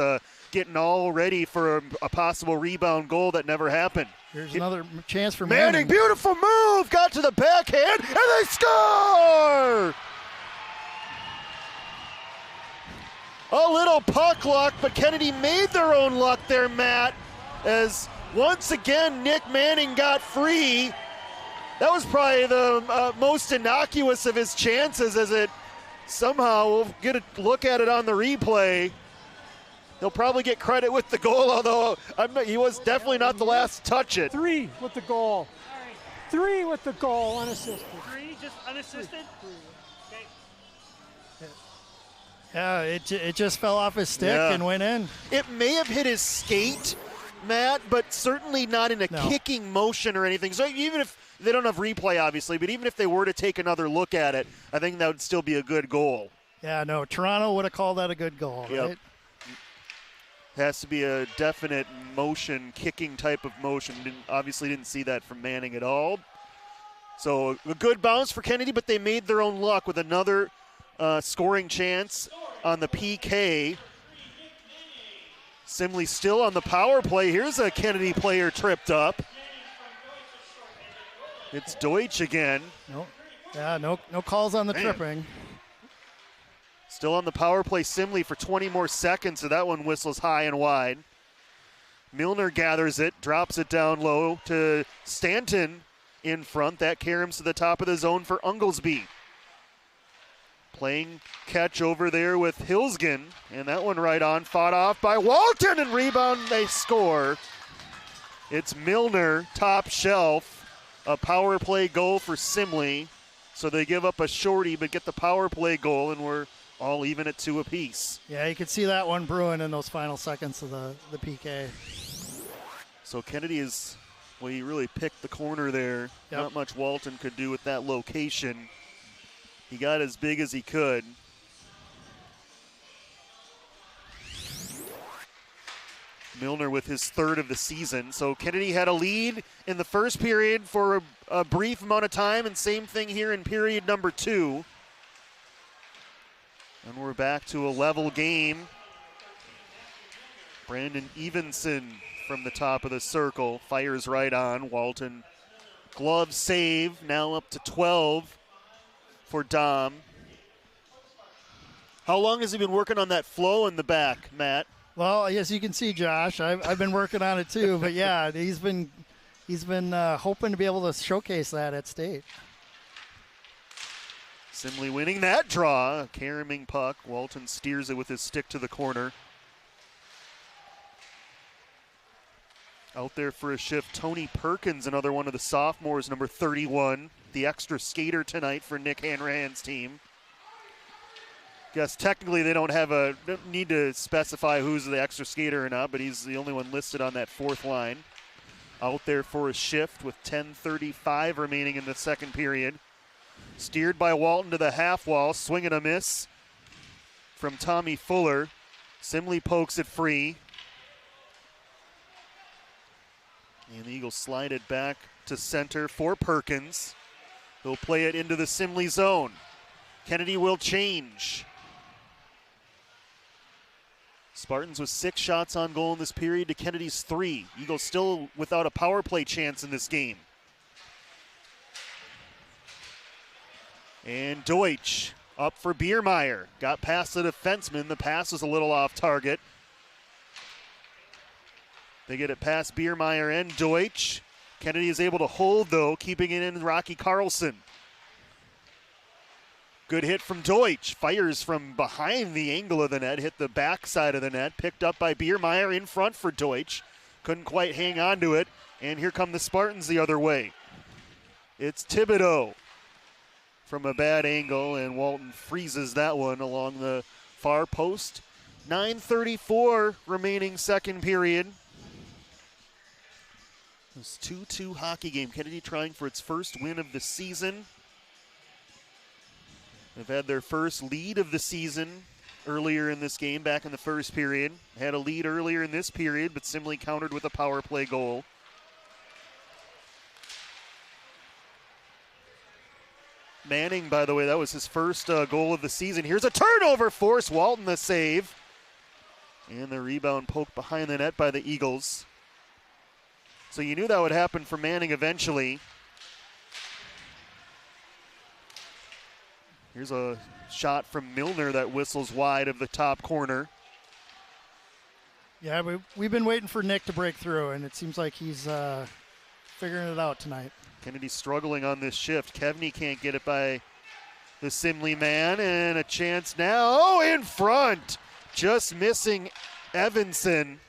getting all ready for a possible rebound goal that never happened. Here's another chance for Manning. Beautiful move, got to the backhand, and they score! A little puck luck, but Kennedy made their own luck there, Matt, as once again Nick Manning got free. That was probably the most innocuous of his chances, as it somehow, we'll get a look at it on the replay. He'll probably get credit with the goal, although he was definitely not the last to touch it. 3 with the goal. 3 with the goal, unassisted. 3 just unassisted? Okay. Yeah, it just fell off his stick and went in. It may have hit his skate, Matt, but certainly not in a kicking motion or anything. So even if they don't have replay, obviously, but even if they were to take another look at it, I think that would still be a good goal. Yeah, no, Toronto would have called that a good goal, right? Has to be a definite motion, kicking type of motion. Obviously didn't see that from Manning at all. So a good bounce for Kennedy, but they made their own luck with another scoring chance on the PK. Simley still on the power play. Here's a Kennedy player tripped up. It's Deutsch again. No calls on the tripping. Still on the power play, Simley for 20 more seconds, so that one whistles high and wide. Milner gathers it, drops it down low to Stanton in front. That caroms to the top of the zone for Unglesby. Playing catch over there with Hilsgen, and that one right on, fought off by Walton, and rebound, they score. It's Milner, top shelf, a power play goal for Simley. So they give up a shorty but get the power play goal, and we're all even at 2 apiece. Yeah, you could see that one brewing in those final seconds of the PK. So Kennedy is, well, he really picked the corner there. Yep. Not much Walton could do with that location. He got as big as he could. Milner with his 3rd of the season. So Kennedy had a lead in the first period for a brief amount of time, and same thing here in period number 2. And we're back to a level game. Brandon Evenson from the top of the circle fires right on. Walton glove save, now up to 12 for Dom. How long has he been working on that flow in the back, Matt? Well, as you can see, Josh, I've been working on it too. But yeah, he's been hoping to be able to showcase that at state. Simley winning that draw. A caroming puck. Walton steers it with his stick to the corner. Out there for a shift, Tony Perkins, another one of the sophomores, number 31. The extra skater tonight for Nick Hanrahan's team. Guess technically they don't need to specify who's the extra skater or not, but he's the only one listed on that 4th line. Out there for a shift with 10:35 remaining in the second period. Steered by Walton to the half wall, swing and a miss from Tommy Fuller. Simley pokes it free. And the Eagles slide it back to center for Perkins. He'll play it into the Simley zone. Kennedy will change. Spartans with 6 shots on goal in this period to Kennedy's 3. Eagles still without a power play chance in this game. And Deutsch up for Biermeyer. Got past the defenseman. The pass was a little off target. They get it past Biermeyer and Deutsch. Kennedy is able to hold, though, keeping it in Rocky Carlson. Good hit from Deutsch. Fires from behind the angle of the net. Hit the backside of the net. Picked up by Biermeyer in front for Deutsch. Couldn't quite hang on to it. And here come the Spartans the other way. It's Thibodeau from a bad angle, and Walton freezes that one along the far post. 9:34 remaining second period. This 2-2 hockey game. Kennedy trying for its first win of the season. They've had their first lead of the season earlier in this game, back in the first period. Had a lead earlier in this period, but Simley countered with a power play goal. Manning, by the way, that was his first goal of the season. Here's a turnover force. Walton the save. And the rebound poked behind the net by the Eagles. So you knew that would happen for Manning eventually. Here's a shot from Milner that whistles wide of the top corner. Yeah, we've been waiting for Nick to break through, and it seems like he's figuring it out tonight. Kennedy struggling on this shift. Kevney can't get it by the Simley man, and a chance now. Oh, in front! Just missing Evanson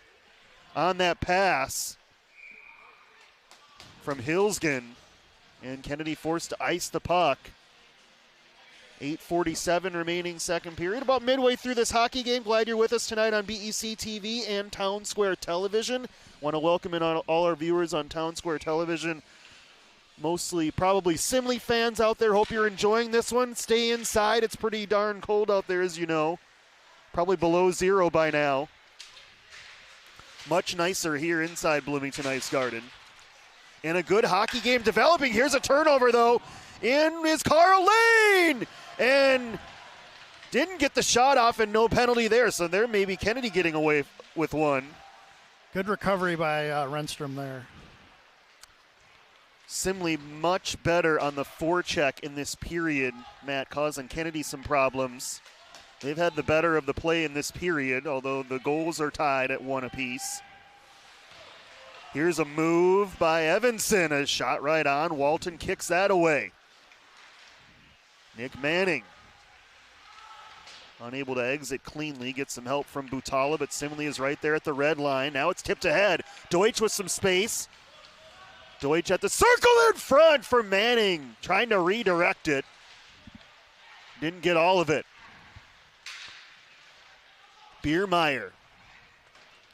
on that pass from Hilsgen, and Kennedy forced to ice the puck. 8:47 remaining second period. About midway through this hockey game. Glad you're with us tonight on BEC TV and Town Square Television. Want to welcome in all our viewers on Town Square Television. Mostly probably Simley fans out there. Hope you're enjoying this one. Stay inside. It's pretty darn cold out there, as you know. Probably below 0 by now. Much nicer here inside Bloomington Ice Garden. And a good hockey game developing. Here's a turnover, though. In is Carl Lane! And didn't get the shot off, and no penalty there. So there may be Kennedy getting away with one. Good recovery by Renstrom there. Simley much better on the forecheck in this period, Matt, causing Kennedy some problems. They've had the better of the play in this period, although the goals are tied at 1 apiece. Here's a move by Evanson, a shot right on. Walton kicks that away. Nick Manning Unable to exit cleanly, gets some help from Butala, but Simley is right there at the red line. Now it's tipped ahead. Deutsch with some space. Deutsch at the circle in front for Manning, trying to redirect it. Didn't get all of it. Biermeyer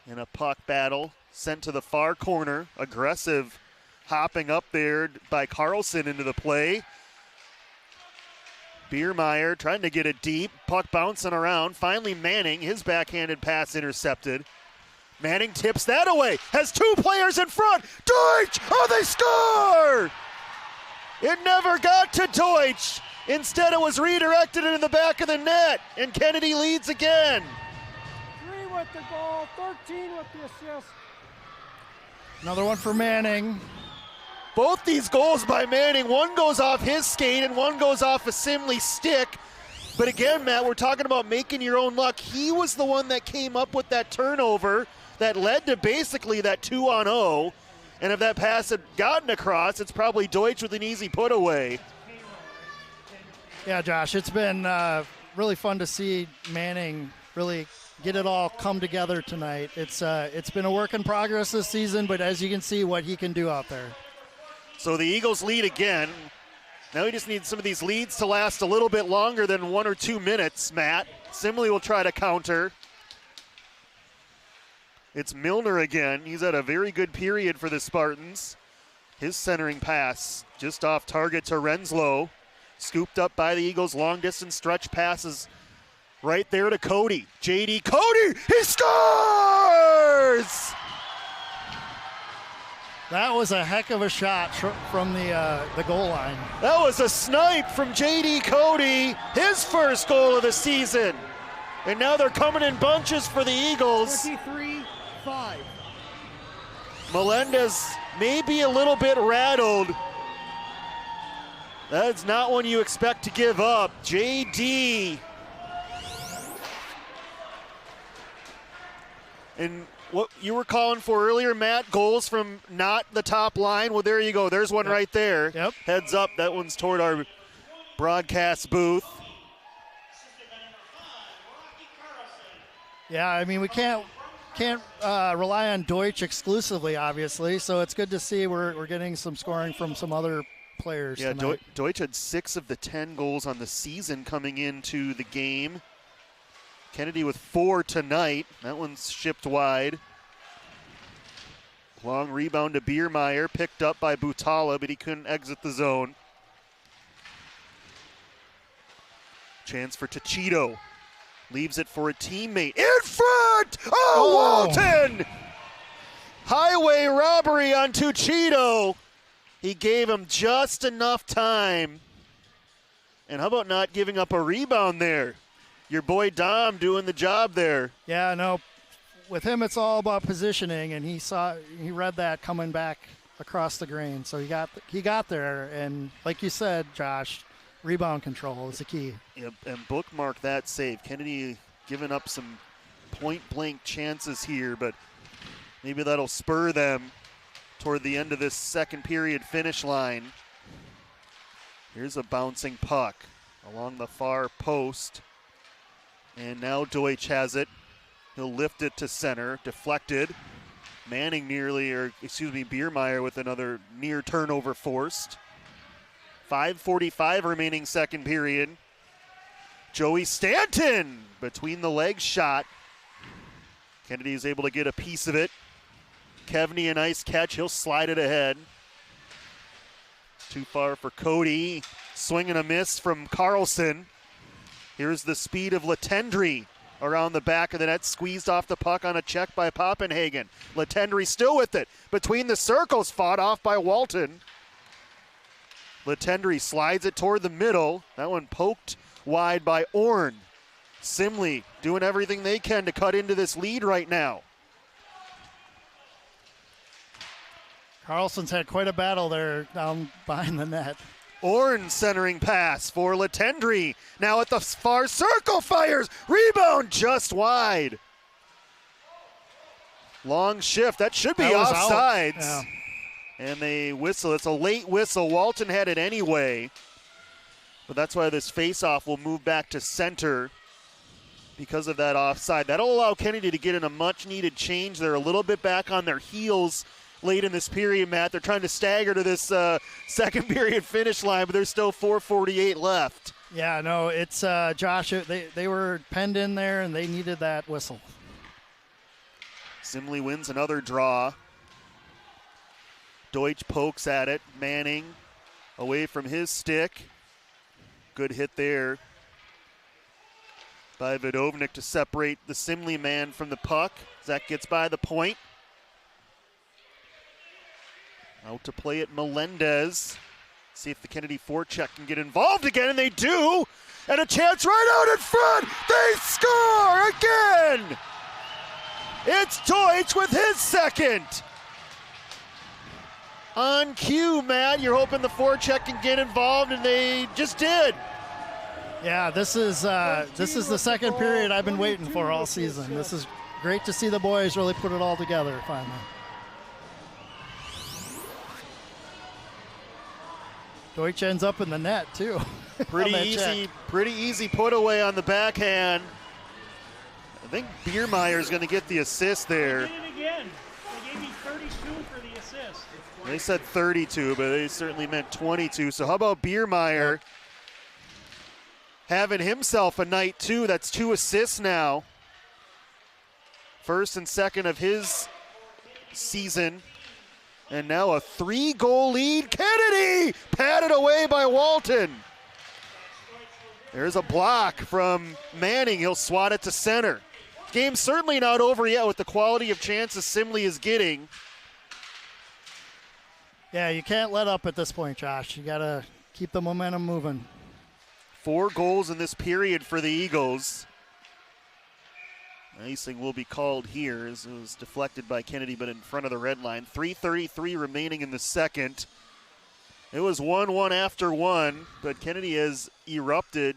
in a puck battle, sent to the far corner. Aggressive hopping up there by Carlson into the play. Biermeyer trying to get it deep. Puck bouncing around. Finally Manning, his backhanded pass intercepted. Manning tips that away. Has two players in front. Deutsch! Oh, they score! It never got to Deutsch. Instead, it was redirected into the back of the net. And Kennedy leads again. 3 with the goal, 13 with the assist. Another one for Manning. Both these goals by Manning, one goes off his skate and one goes off a Simley stick. But again, Matt, we're talking about making your own luck. He was the one that came up with that turnover that led to basically that 2-on-0. And if that pass had gotten across, it's probably Deutsch with an easy put away. Yeah, Josh, it's been really fun to see Manning really get it all come together tonight. It's been a work in progress this season, but as you can see what he can do out there. So the Eagles lead again. Now he just needs some of these leads to last a little bit longer than 1 or 2 minutes, Matt. Simley will try to counter. It's Milner again. He's had a very good period for the Spartans. His centering pass just off target to Renslow. Scooped up by the Eagles. Long distance stretch passes right there to Cody. JD Cody, he scores! That was a heck of a shot from the goal line. That was a snipe from JD Cody, his first goal of the season. And now they're coming in bunches for the Eagles. 23-5. Melendez may be a little bit rattled. That's not one you expect to give up. JD. And what you were calling for earlier, Matt, goals from not the top line. Well, there you go. There's one right there. Yep. Heads up. That one's toward our broadcast booth. Yeah, I mean, we can't rely on Deutsch exclusively, obviously. So it's good to see we're getting some scoring from some other players. Yeah, tonight. Deutsch had 6 of the 10 goals on the season coming into the game. Kennedy with 4 tonight. That one's shipped wide. Long rebound to Biermeyer, picked up by Butala, but he couldn't exit the zone. Chance for Tachito. Leaves it for a teammate. In front! Oh, Walton! Highway robbery on Tachito. He gave him just enough time. And how about not giving up a rebound there? Your boy Dom doing the job there. Yeah, no. With him, it's all about positioning, and he read that coming back across the grain. So he got there, and like you said, Josh, rebound control is the key. Yep, and bookmark that save. Kennedy giving up some point-blank chances here, but maybe that'll spur them toward the end of this second period finish line. Here's a bouncing puck along the far post. And now Deutsch has it. He'll lift it to center, deflected. Manning Biermeyer with another near turnover forced. 5:45 remaining second period. Joey Stanton between the legs shot. Kennedy is able to get a piece of it. Kevney, a nice catch. He'll slide it ahead. Too far for Cody. Swing and a miss from Carlson. Here's the speed of Latendry around the back of the net, squeezed off the puck on a check by Poppenhagen. Latendry still with it. Between the circles, fought off by Walton. Latendry slides it toward the middle. That one poked wide by Orn. Simley doing everything they can to cut into this lead right now. Carlson's had quite a battle there down behind the net. Orn centering pass for Latendry. Now at the far circle, fires. Rebound just wide. Long shift. That should be offsides. Yeah. And they whistle. It's a late whistle. Walton had it anyway. But that's why this faceoff will move back to center. because of that offside. That'll allow Kennedy to get in a much-needed change. They're a little bit back on their heels late in this period, Matt. They're trying to stagger to this second period finish line, but there's still 4:48 left. Yeah, no, it's Josh. They were penned in there, and they needed that whistle. Simley wins another draw. Deutsch pokes at it. Manning away from his stick. Good hit there by Vidovnik to separate the Simley man from the puck. Zach gets by the point. Out to play it, Melendez. See if the Kennedy forecheck can get involved again, and they do. And a chance right out in front. They score again. It's Deutsch with his second. On cue, Matt. You're hoping the forecheck can get involved, and they just did. Yeah, this is the second period I've been waiting for all season. This is great to see the boys really put it all together finally. Deutsch ends up in the net too. Pretty easy put away on the backhand. I think Biermeier's going to get the assist there. They did it again. They gave me 32 for the assist. They said 32, but they certainly meant 22. So how about Biermeier having himself a night too? That's 2 assists now. First and second of his season. And now a 3-goal lead. Kennedy patted away by Walton. There's a block from Manning. He'll swat it to center. Game's certainly not over yet with the quality of chances Simley is getting. Yeah, you can't let up at this point, Josh. You got to keep the momentum moving. 4 goals in this period for the Eagles. Icing will be called here as it was deflected by Kennedy, but in front of the red line. 3:33 remaining in the second. It was 1-1 after 1, but Kennedy has erupted.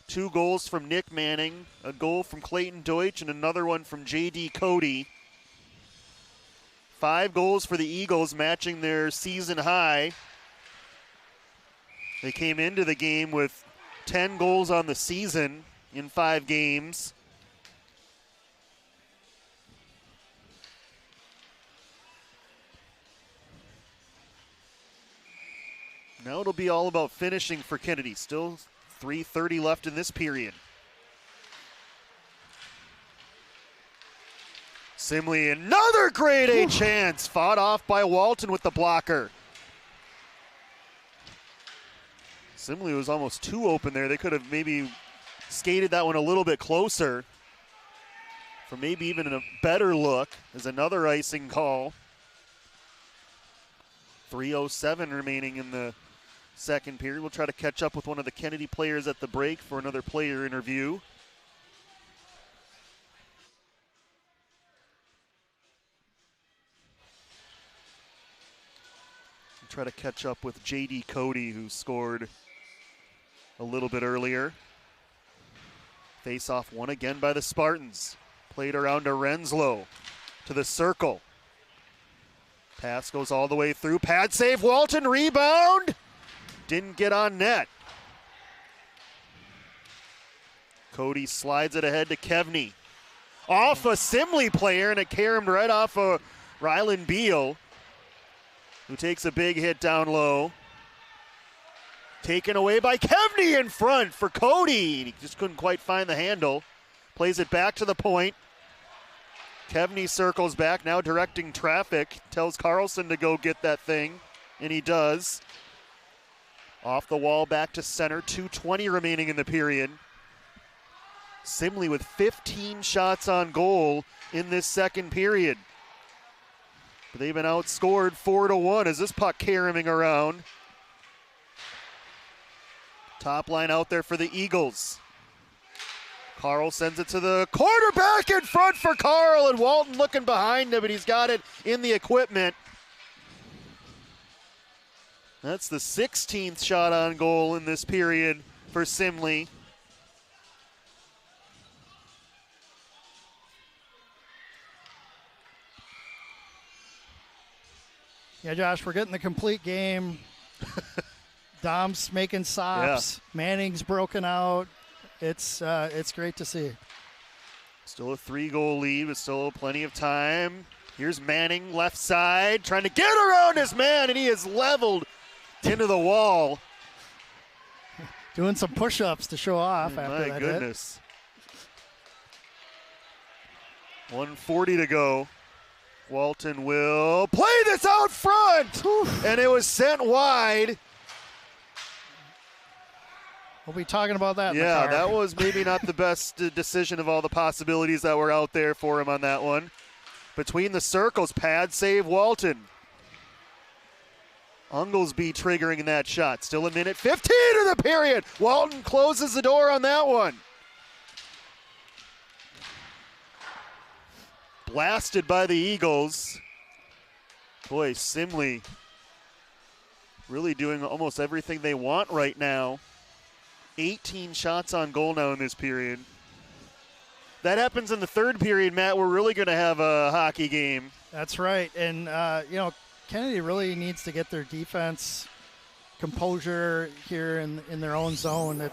2 goals from Nick Manning, a goal from Clayton Deutsch, and another one from J.D. Cody. 5 goals for the Eagles, matching their season high. They came into the game with 10 goals on the season in 5 games. Now it'll be all about finishing for Kennedy. Still 3:30 left in this period. Simley, another grade A chance. Fought off by Walton with the blocker. Simley was almost too open there. They could have maybe skated that one a little bit closer for maybe even a better look. There's another icing call. 3:07 remaining in the second period. We'll try to catch up with one of the Kennedy players at the break for another player interview. We'll try to catch up with J.D. Cody, who scored a little bit earlier. Face-off won again by the Spartans. Played around to Renslow, to the circle. Pass goes all the way through. Pad save, Walton, rebound. Didn't get on net. Cody slides it ahead to Kevney. Off a Simley player, and it caromed right off of Rylan Beal, who takes a big hit down low. Taken away by Kevney in front for Cody. He just couldn't quite find the handle. Plays it back to the point. Kevney circles back, now directing traffic. Tells Carlson to go get that thing, and he does. Off the wall, back to center. 2:20 remaining in the period. Simley with 15 shots on goal in this second period. But they've been outscored 4-1 as this puck caroming around. Top line out there for the Eagles. Carl sends it to the quarterback in front for Carl, and Walton looking behind him, but he's got it in the equipment. That's the 16th shot on goal in this period for Simley. Yeah, Josh, we're getting the complete game. Dom's making stops. Yeah. Manning's broken out. It's great to see. Still a 3-goal lead, but still plenty of time. Here's Manning, left side, trying to get around his man, and he is leveled into the wall. Doing some push-ups to show off after that. My goodness. 1:40 to go. Walton will play this out front, and it was sent wide. We'll be talking about that. Yeah, that was maybe not the best decision of all the possibilities that were out there for him on that one. Between the circles, pad save Walton. Unglesby triggering that shot. Still a minute 15 of the period. Walton closes the door on that one. Blasted by the Eagles. Boy, Simley really doing almost everything they want right now. 18 shots on goal now in this period. That happens in the third period, Matt. We're really going to have a hockey game. That's right. And, Kennedy really needs to get their defense composure here in their own zone.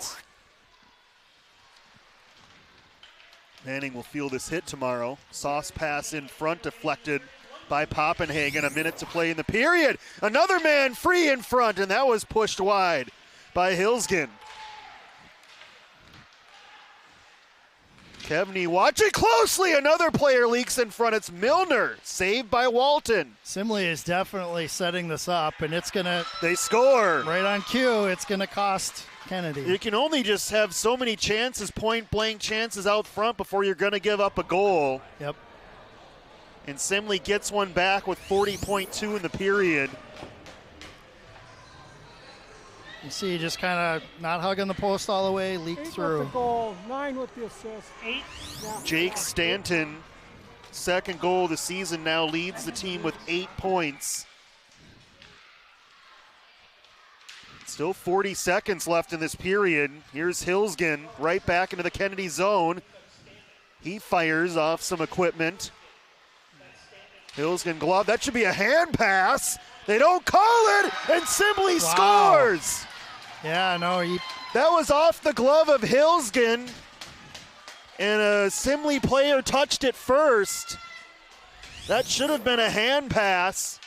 Manning will feel this hit tomorrow. Sauce pass in front, deflected by Poppenhagen. A minute to play in the period. Another man free in front, and that was pushed wide by Hilsgen. Kevney watching closely. Another player leaks in front. It's Milner. Saved by Walton. Simley is definitely setting this up, and it's going to... They score. Right on cue. It's going to cost Kennedy. You can only just have so many chances, point-blank chances out front before you're going to give up a goal. Yep. And Simley gets one back with 40.2 in the period. You see, just kind of not hugging the post all the way, leaked 8 through. with the goal, 9 with the assist. 8. Yeah. Jake Stanton, second goal of the season, now leads the team with 8 points. Still 40 seconds left in this period. Here's Hilsgen right back into the Kennedy zone. He fires off some equipment. Hilsgen glove. That should be a hand pass. They don't call it, and Simley scores. Yeah, no, That was off the glove of Hilsgen, and a Simley player touched it first. That should have been a hand pass,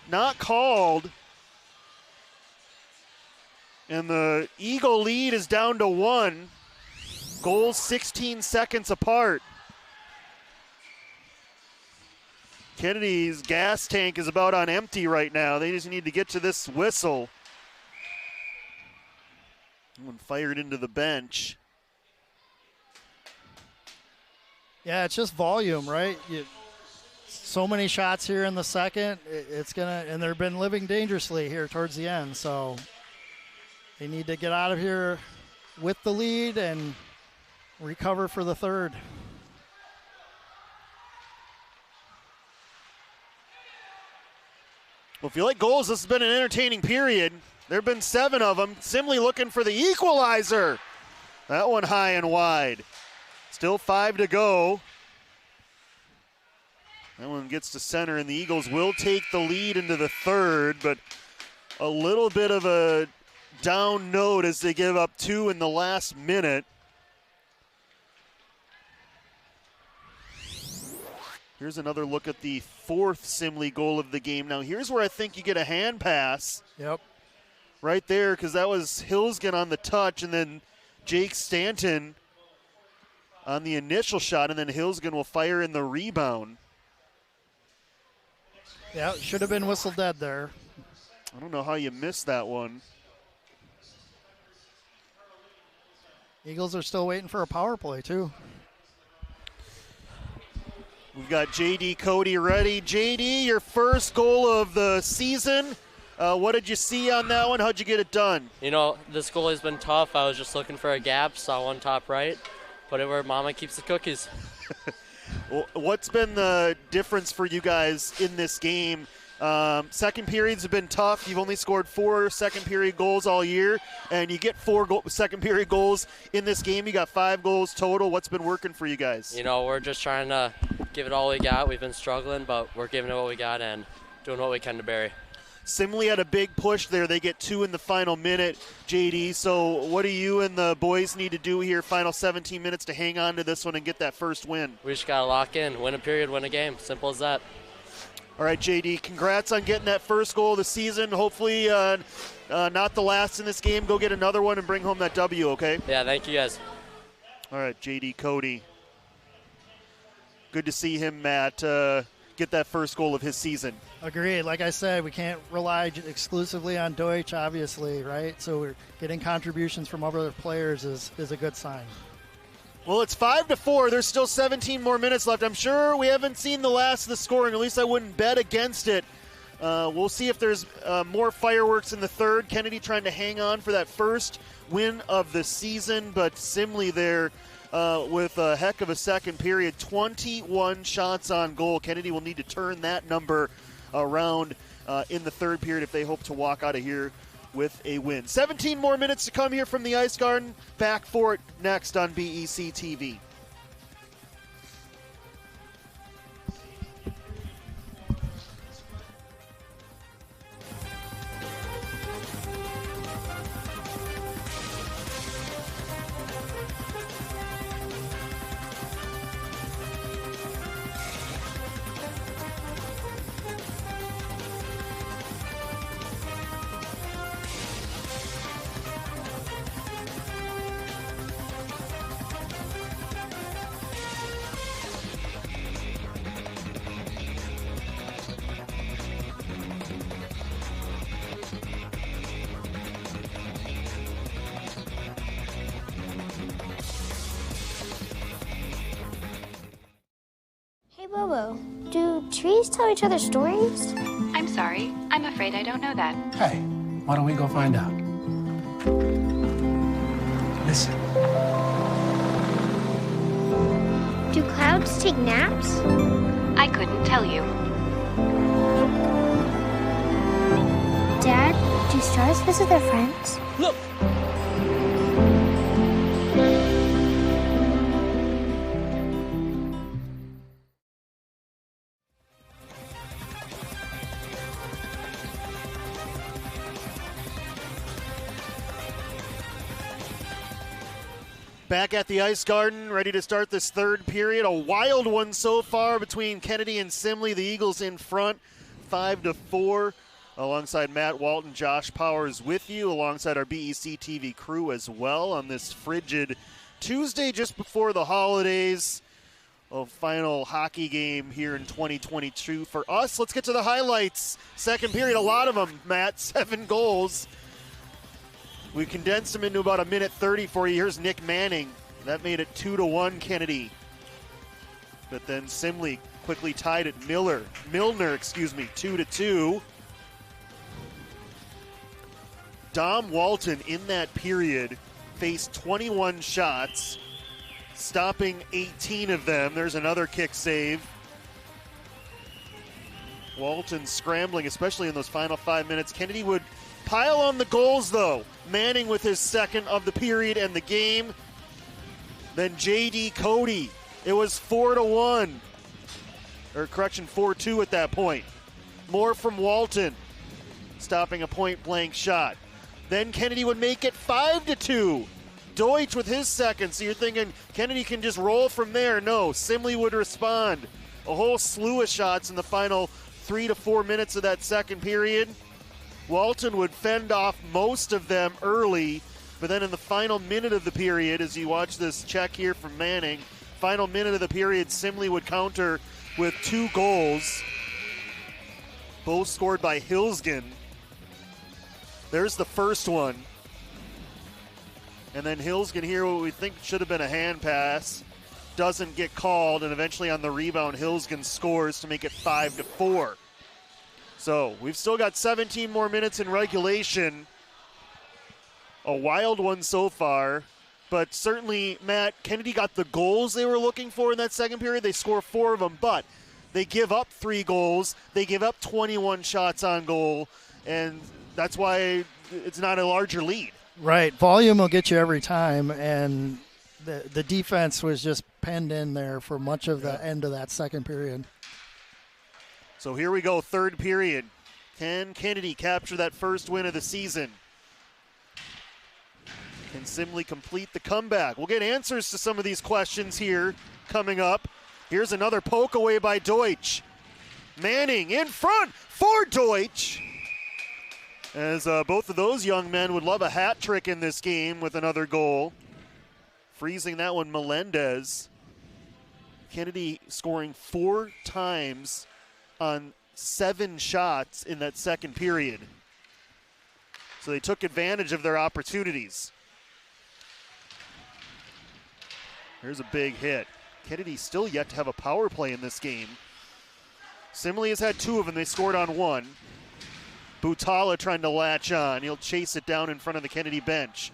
not called. And the Eagle lead is down to 1. Goals 16 seconds apart. Kennedy's gas tank is about on empty right now. They just need to get to this whistle. One fired into the bench. Yeah, it's just volume, right? So many shots here in the second. It's gonna, and they've been living dangerously here towards the end. So they need to get out of here with the lead and recover for the third. Well, if you like goals, this has been an entertaining period. There have been 7 of them. Simley looking for the equalizer. That one high and wide. Still 5 to go. That one gets to center, and the Eagles will take the lead into the third, but a little bit of a down note as they give up 2 in the last minute. Here's another look at the 4th Simley goal of the game. Now, here's where I think you get a hand pass. Yep. Right there, because that was Hilsgen on the touch, and then Jake Stanton on the initial shot, and then Hilsgen will fire in the rebound. Yeah, should have been whistle dead there. I don't know how you missed that one. Eagles are still waiting for a power play, too. We've got J.D. Cody ready. J.D., your first goal of the season. What did you see on that one? How'd you get it done? You know, this goal has been tough. I was just looking for a gap, saw one top right, put it where Mama keeps the cookies. Well, what's been the difference for you guys in this game? Second periods have been tough. You've only scored 4 second period goals all year, and you get 4 second period goals in this game. You got 5 goals total. What's been working for you guys? You know, we're just trying to give it all we got. We've been struggling, but we're giving it what we got and doing what we can to bury. Simley had a big push there. They get 2 in the final minute, JD. So what do you and the boys need to do here, final 17 minutes, to hang on to this one and get that first win? We just got to lock in, win a period, win a game. Simple as that. All right, JD, congrats on getting that first goal of the season. Hopefully not the last in this game. Go get another one and bring home that W, okay? Yeah, thank you guys. All right, JD Cody. Good to see him, Matt, get that first goal of his season. Agreed. Like I said, we can't rely exclusively on Deutsch, obviously, right? So we're getting contributions from other players is a good sign. Well, it's 5-4. There's still 17 more minutes left. I'm sure we haven't seen the last of the scoring. At least I wouldn't bet against it. We'll see if there's more fireworks in the third. Kennedy trying to hang on for that first win of the season, but Simley there with a heck of a second period. 21 shots on goal. Kennedy will need to turn that number around in the third period if they hope to walk out of here with a win. 17 more minutes to come here from the Ice Garden. Back for it next on BEC TV. Hey, Bobo, do trees tell each other stories? I'm sorry. I'm afraid I don't know that. Hey, why don't we go find out? Listen. Do clouds take naps? I couldn't tell you. Dad, do stars visit their friends? Look! Back at the Ice Garden, ready to start this third period. A wild one so far between Kennedy and Simley. The Eagles in front, 5-4. Alongside Matt Walton, Josh Powers with you, alongside our BEC TV crew as well on this frigid Tuesday just before the holidays. A final hockey game here in 2022 for us. Let's get to the highlights. Second period, a lot of them, Matt. 7 goals. We condensed them into about 1:30 for you. Here's Nick Manning. That made it 2-1 Kennedy. But then Simley quickly tied it. Milner, 2-2. Dom Walton in that period faced 21 shots, stopping 18 of them. There's another kick save. Walton scrambling, especially in those final 5 minutes. Kennedy would pile on the goals, though. Manning with his second of the period and the game. Then J.D. Cody. It was 4-1. Or correction, 4-2 at that point. More from Walton, stopping a point-blank shot. Then Kennedy would make it 5-2. Deutsch with his second. So you're thinking Kennedy can just roll from there. No, Simley would respond. A whole slew of shots in the final 3 to 4 minutes of that second period. Walton would fend off most of them early, but then in the final minute of the period, as you watch this check here from Manning, final minute of the period, Simley would counter with 2 goals, both scored by Hilsgen. There's the first one. And then Hilsgen here, what we think should have been a hand pass, doesn't get called, and eventually on the rebound, Hilsgen scores to make it 5-4. So we've still got 17 more minutes in regulation. A wild one so far, but certainly, Matt, Kennedy got the goals they were looking for in that second period. They score 4 of them, but they give up 3 goals. They give up 21 shots on goal, and that's why it's not a larger lead. Right. Volume will get you every time, and the defense was just penned in there for much of the end of that second period. So here we go, third period. Can Kennedy capture that first win of the season? Can Simley complete the comeback? We'll get answers to some of these questions here coming up. Here's another poke away by Deutsch. Manning in front for Deutsch. As both of those young men would love a hat trick in this game with another goal. Freezing that one, Melendez. Kennedy scoring 4 times on 7 shots in that second period. So they took advantage of their opportunities. Here's a big hit. Kennedy still yet to have a power play in this game. Simley has had 2 of them. They scored on 1. Butala trying to latch on. He'll chase it down in front of the Kennedy bench.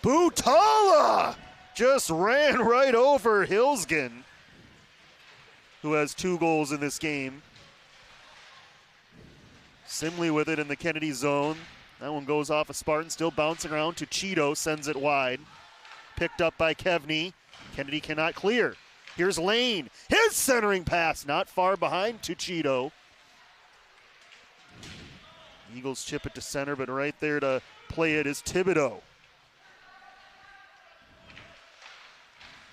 Butala just ran right over Hilsgen, who has 2 goals in this game. Simley with it in the Kennedy zone. That one goes off of Spartan, still bouncing around to Cheeto, sends it wide. Picked up by Kevney. Kennedy cannot clear. Here's Lane. His centering pass, not far behind to Cheeto. Eagles chip it to center, but right there to play it is Thibodeau.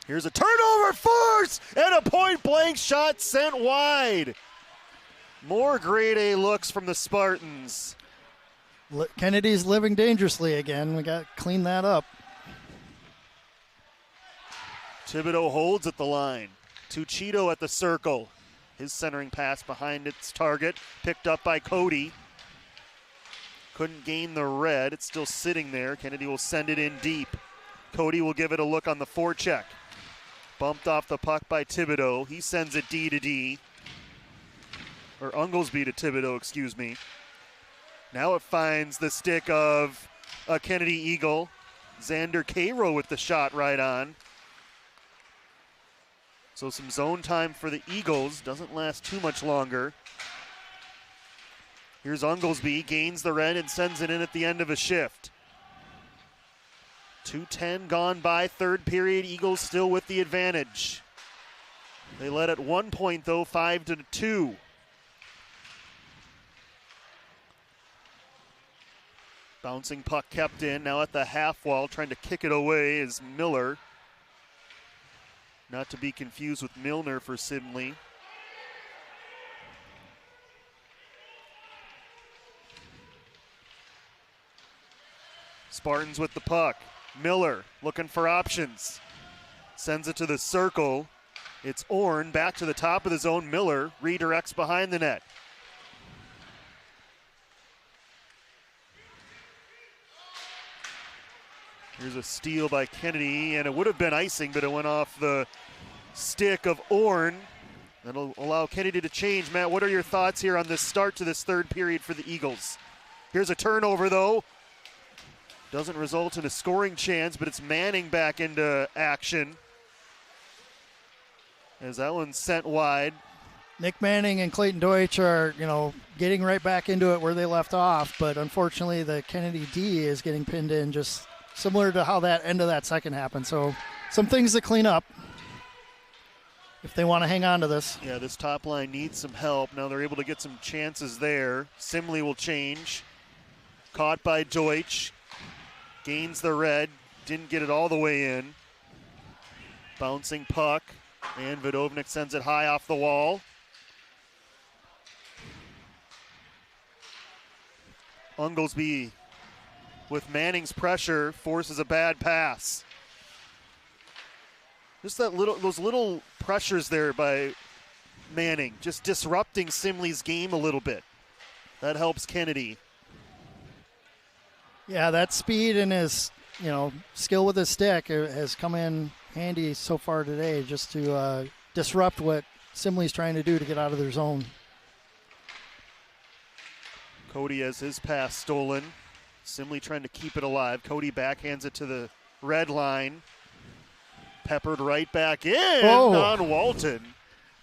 Here's a turnover force and a point-blank shot sent wide. More grade A looks from the Spartans. Kennedy's living dangerously again. We got to clean that up. Thibodeau holds at the line. To Cheeto at the circle. His centering pass behind its target. Picked up by Cody. Couldn't gain the red. It's still sitting there. Kennedy will send it in deep. Cody will give it a look on the forecheck. Bumped off the puck by Thibodeau. He sends it D to D. Or Unglesby to Thibodeau, excuse me. Now it finds the stick of a Kennedy Eagle. Xander Cairo with the shot right on. So some zone time for the Eagles. Doesn't last too much longer. Here's Unglesby, gains the red and sends it in at the end of a shift. 2:10 gone by, third period. Eagles still with the advantage. They led at 1 point though, 5-2. Bouncing puck kept in, now at the half wall, trying to kick it away is Miller. Not to be confused with Milner for Simley. Spartans with the puck. Miller looking for options. Sends it to the circle. It's Orn back to the top of the zone. Miller redirects behind the net. Here's a steal by Kennedy, and it would have been icing, but it went off the stick of Orn. That'll allow Kennedy to change. Matt, what are your thoughts here on this start to this third period for the Eagles? Here's a turnover, though. Doesn't result in a scoring chance, but it's Manning back into action. As that one's sent wide. Nick Manning and Clayton Deutsch are, getting right back into it where they left off, but unfortunately the Kennedy D is getting pinned in, just similar to how that end of that second happened. So some things to clean up if they want to hang on to this. Yeah, this top line needs some help. Now they're able to get some chances there. Simley will change. Caught by Deutsch. Gains the red. Didn't get it all the way in. Bouncing puck. And Vodovnik sends it high off the wall. Unglesby, with Manning's pressure, forces a bad pass. Just those little pressures there by Manning, just disrupting Simley's game a little bit. That helps Kennedy. Yeah, that speed and his, skill with his stick has come in handy so far today, just to disrupt what Simley's trying to do to get out of their zone. Cody has his pass stolen. Simley trying to keep it alive. Cody backhands it to the red line. Peppered right back in on Walton.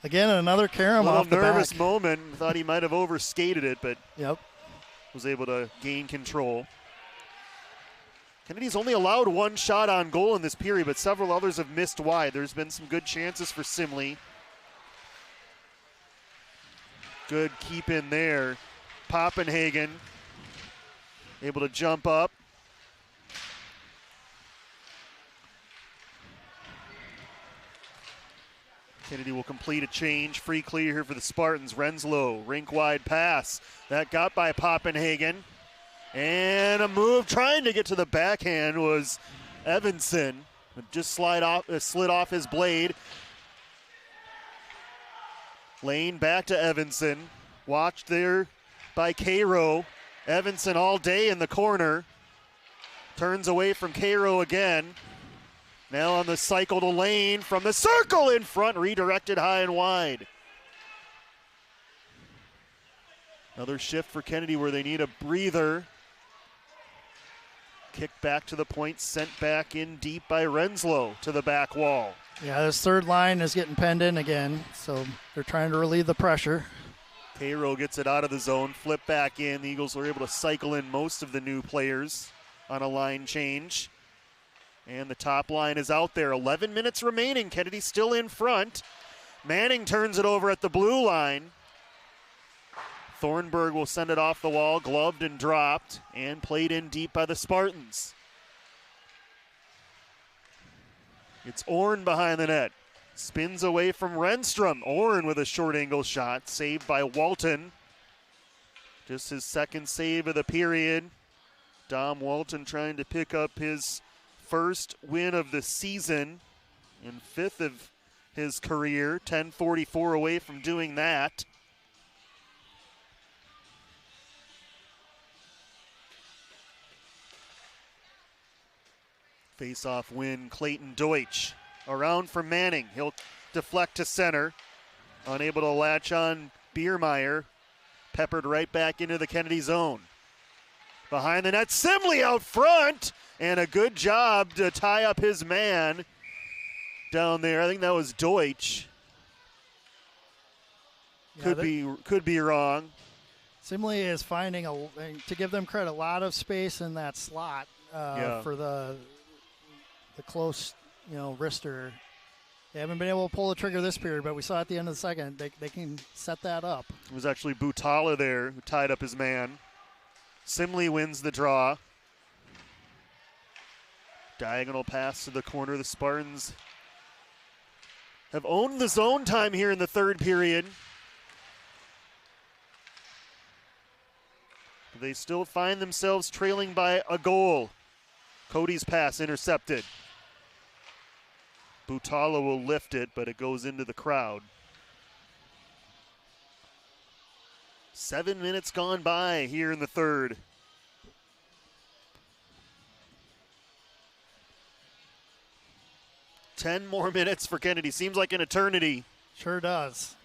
Again, another carom off the back. Nervous moment. Thought he might have overskated it, but yep, was able to gain control. Kennedy's only allowed 1 shot on goal in this period, but several others have missed wide. There's been some good chances for Simley. Good keep in there. Poppenhagen able to jump up. Kennedy will complete a change. Free clear here for the Spartans. Renslow, rink-wide pass. That got by Poppenhagen. And a move trying to get to the backhand was Evanson. Just slid off his blade. Lane back to Evanson. Watched there by Cairo. Evanson all day in the corner. Turns away from Cairo again. Now on the cycle to Lane from the circle in front, redirected high and wide. Another shift for Kennedy where they need a breather. Kick back to the point, sent back in deep by Renslow to the back wall. Yeah, this third line is getting penned in again, so they're trying to relieve the pressure. Cairo gets it out of the zone, flip back in. The Eagles were able to cycle in most of the new players on a line change. And the top line is out there. 11 minutes remaining. Kennedy still in front. Manning turns it over at the blue line. Thornburg will send it off the wall, gloved and dropped, and played in deep by the Spartans. It's Orn behind the net. Spins away from Renstrom. Orn with a short angle shot, saved by Walton. Just his second save of the period. Dom Walton trying to pick up his first win of the season and fifth of his career. 10:44 away from doing that. Face-off win, Clayton Deutsch. Around for Manning. He'll deflect to center. Unable to latch on Biermeyer. Peppered right back into the Kennedy zone. Behind the net, Simley out front. And a good job to tie up his man down there. I think that was Deutsch. Could be wrong. Simley is finding, to give them credit, a lot of space in that slot for the close, wrister. They haven't been able to pull the trigger this period, but we saw at the end of the second they can set that up. It was actually Butala there who tied up his man. Simley wins the draw. Diagonal pass to the corner. The Spartans have owned the zone time here in the third period. They still find themselves trailing by a goal. Cody's pass intercepted. Butala will lift it, but it goes into the crowd. 7 minutes gone by here in the third. Ten more minutes for Kennedy. Seems like an eternity. Sure does.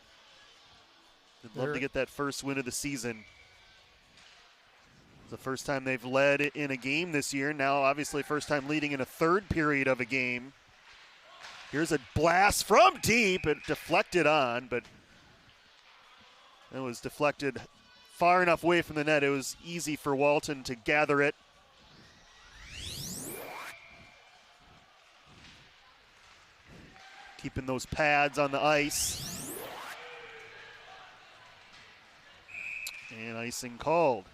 They'd love to get that first win of the season. It's the first time they've led in a game this year. Now, obviously, first time leading in a third period of a game. Here's a blast from deep. It deflected on, but it was deflected far enough away from the net. It was easy for Walton to gather it. Keeping those pads on the ice. And icing called.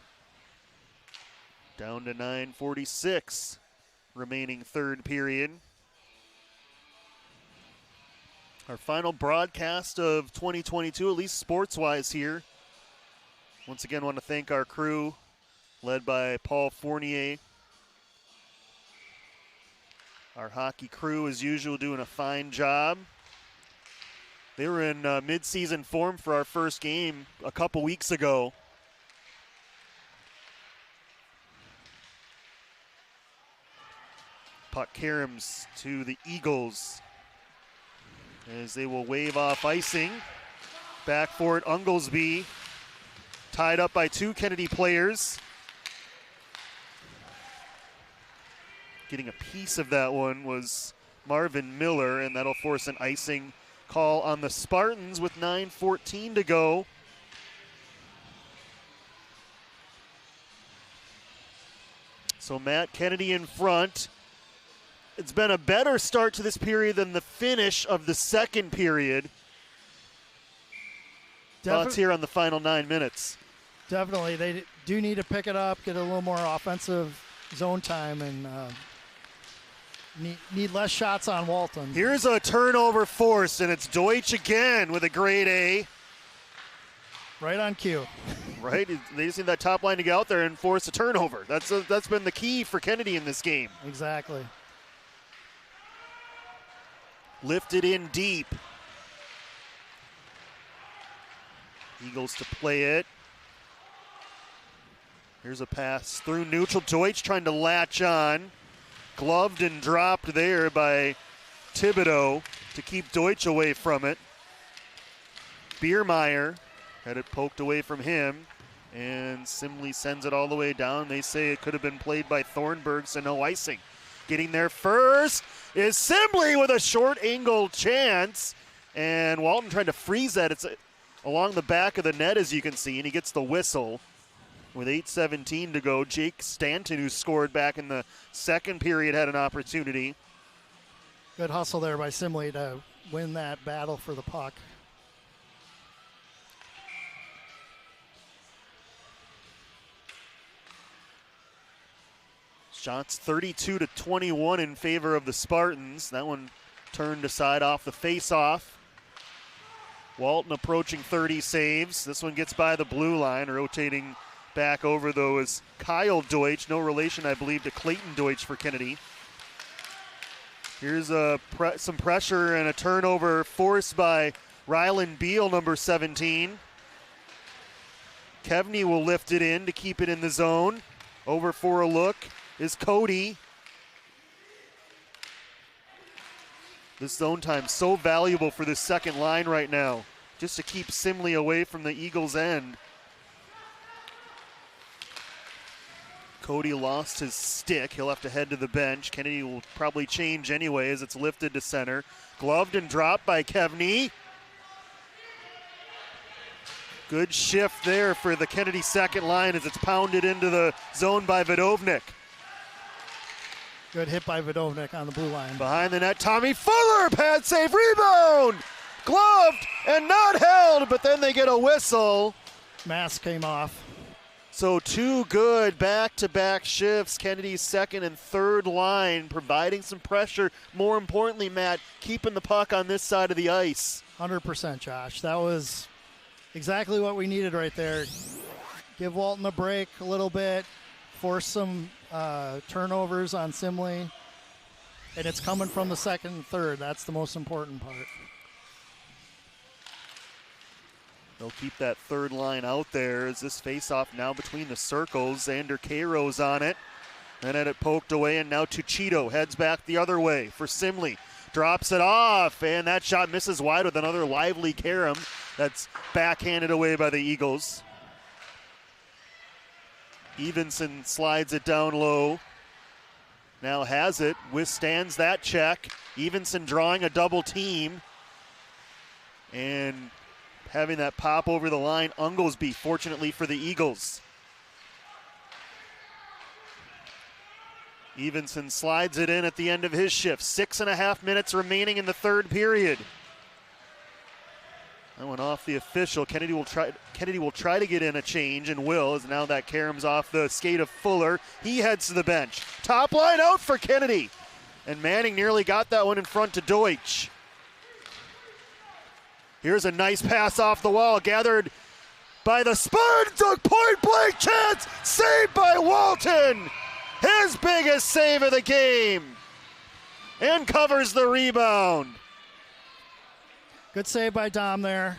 Down to 9:46 remaining third period. Our final broadcast of 2022, at least sports-wise here. Once again, want to thank our crew, led by Paul Fournier. Our hockey crew, as usual, doing a fine job. They were in mid-season form for our first game a couple weeks ago. Puck caroms to the Eagles as they will wave off icing. Back for it, Unglesby. Tied up by two Kennedy players. Getting a piece of that one was Marvin Miller, and that'll force an icing call on the Spartans with 9:14 to go. So Matt Kennedy in front. It's been a better start to this period than the finish of the second period. Thoughts here on the final 9 minutes? Definitely. They do need to pick it up, get a little more offensive zone time, and need less shots on Walton. Here's a turnover forced, and it's Deutsch again with a grade A. Right on cue. Right? They just need that top line to get out there and force a turnover. That's been the key for Kennedy in this game. Exactly. Lifted in deep. Eagles to play it. Here's a pass through neutral. Deutsch trying to latch on. Gloved and dropped there by Thibodeau to keep Deutsch away from it. Biermeyer had it poked away from him, and Simley sends it all the way down. They say it could have been played by Thornburg, so no icing. Getting there first is Simley with a short angle chance, and Walton trying to freeze that. It's along the back of the net, as you can see, and he gets the whistle. With 8:17 to go, Jake Stanton, who scored back in the second period, had an opportunity. Good hustle there by Simley to win that battle for the puck. Shots 32-21 in favor of the Spartans. That one turned aside off the face-off. Walton approaching 30 saves. This one gets by the blue line. Rotating back over, though, is Kyle Deutsch. No relation, I believe, to Clayton Deutsch for Kennedy. Here's some pressure and a turnover forced by Rylan Beal, number 17. Kevney will lift it in to keep it in the zone. Over for a look is Cody. This zone time so valuable for this second line right now, just to keep Simley away from the Eagles' end. Cody lost his stick. He'll have to head to the bench. Kennedy will probably change anyway as it's lifted to center. Gloved and dropped by Kevney. Good shift there for the Kennedy second line as it's pounded into the zone by Vidovnik. Good hit by Vidovnik on the blue line. Behind the net, Tommy Fuller, pad save, rebound! Gloved and not held, but then they get a whistle. Mask came off. So two good back-to-back shifts. Kennedy's second and third line providing some pressure. More importantly, Matt, keeping the puck on this side of the ice. 100%, Josh. That was exactly what we needed right there. Give Walton a break a little bit. Force some turnovers on Simley. And it's coming from the second and third. That's the most important part. They'll keep that third line out there as this face-off now between the circles. Xander Cairo's on it. Then had it poked away, and now Tuchito heads back the other way for Simley. Drops it off, and that shot misses wide with another lively Karam. That's backhanded away by the Eagles. Evenson slides it down low. Now has it, withstands that check. Evenson drawing a double team. And having that pop over the line, Unglesby, fortunately for the Eagles. Evenson slides it in at the end of his shift. 6.5 minutes remaining in the third period. That went off the official. Kennedy will try to get in a change, and will, as now that Karam's off the skate of Fuller. He heads to the bench. Top line out for Kennedy. And Manning nearly got that one in front to Deutsch. Here's a nice pass off the wall, gathered by the Spartans. A point-blank chance, saved by Walton. His biggest save of the game. And covers the rebound. Good save by Dom there.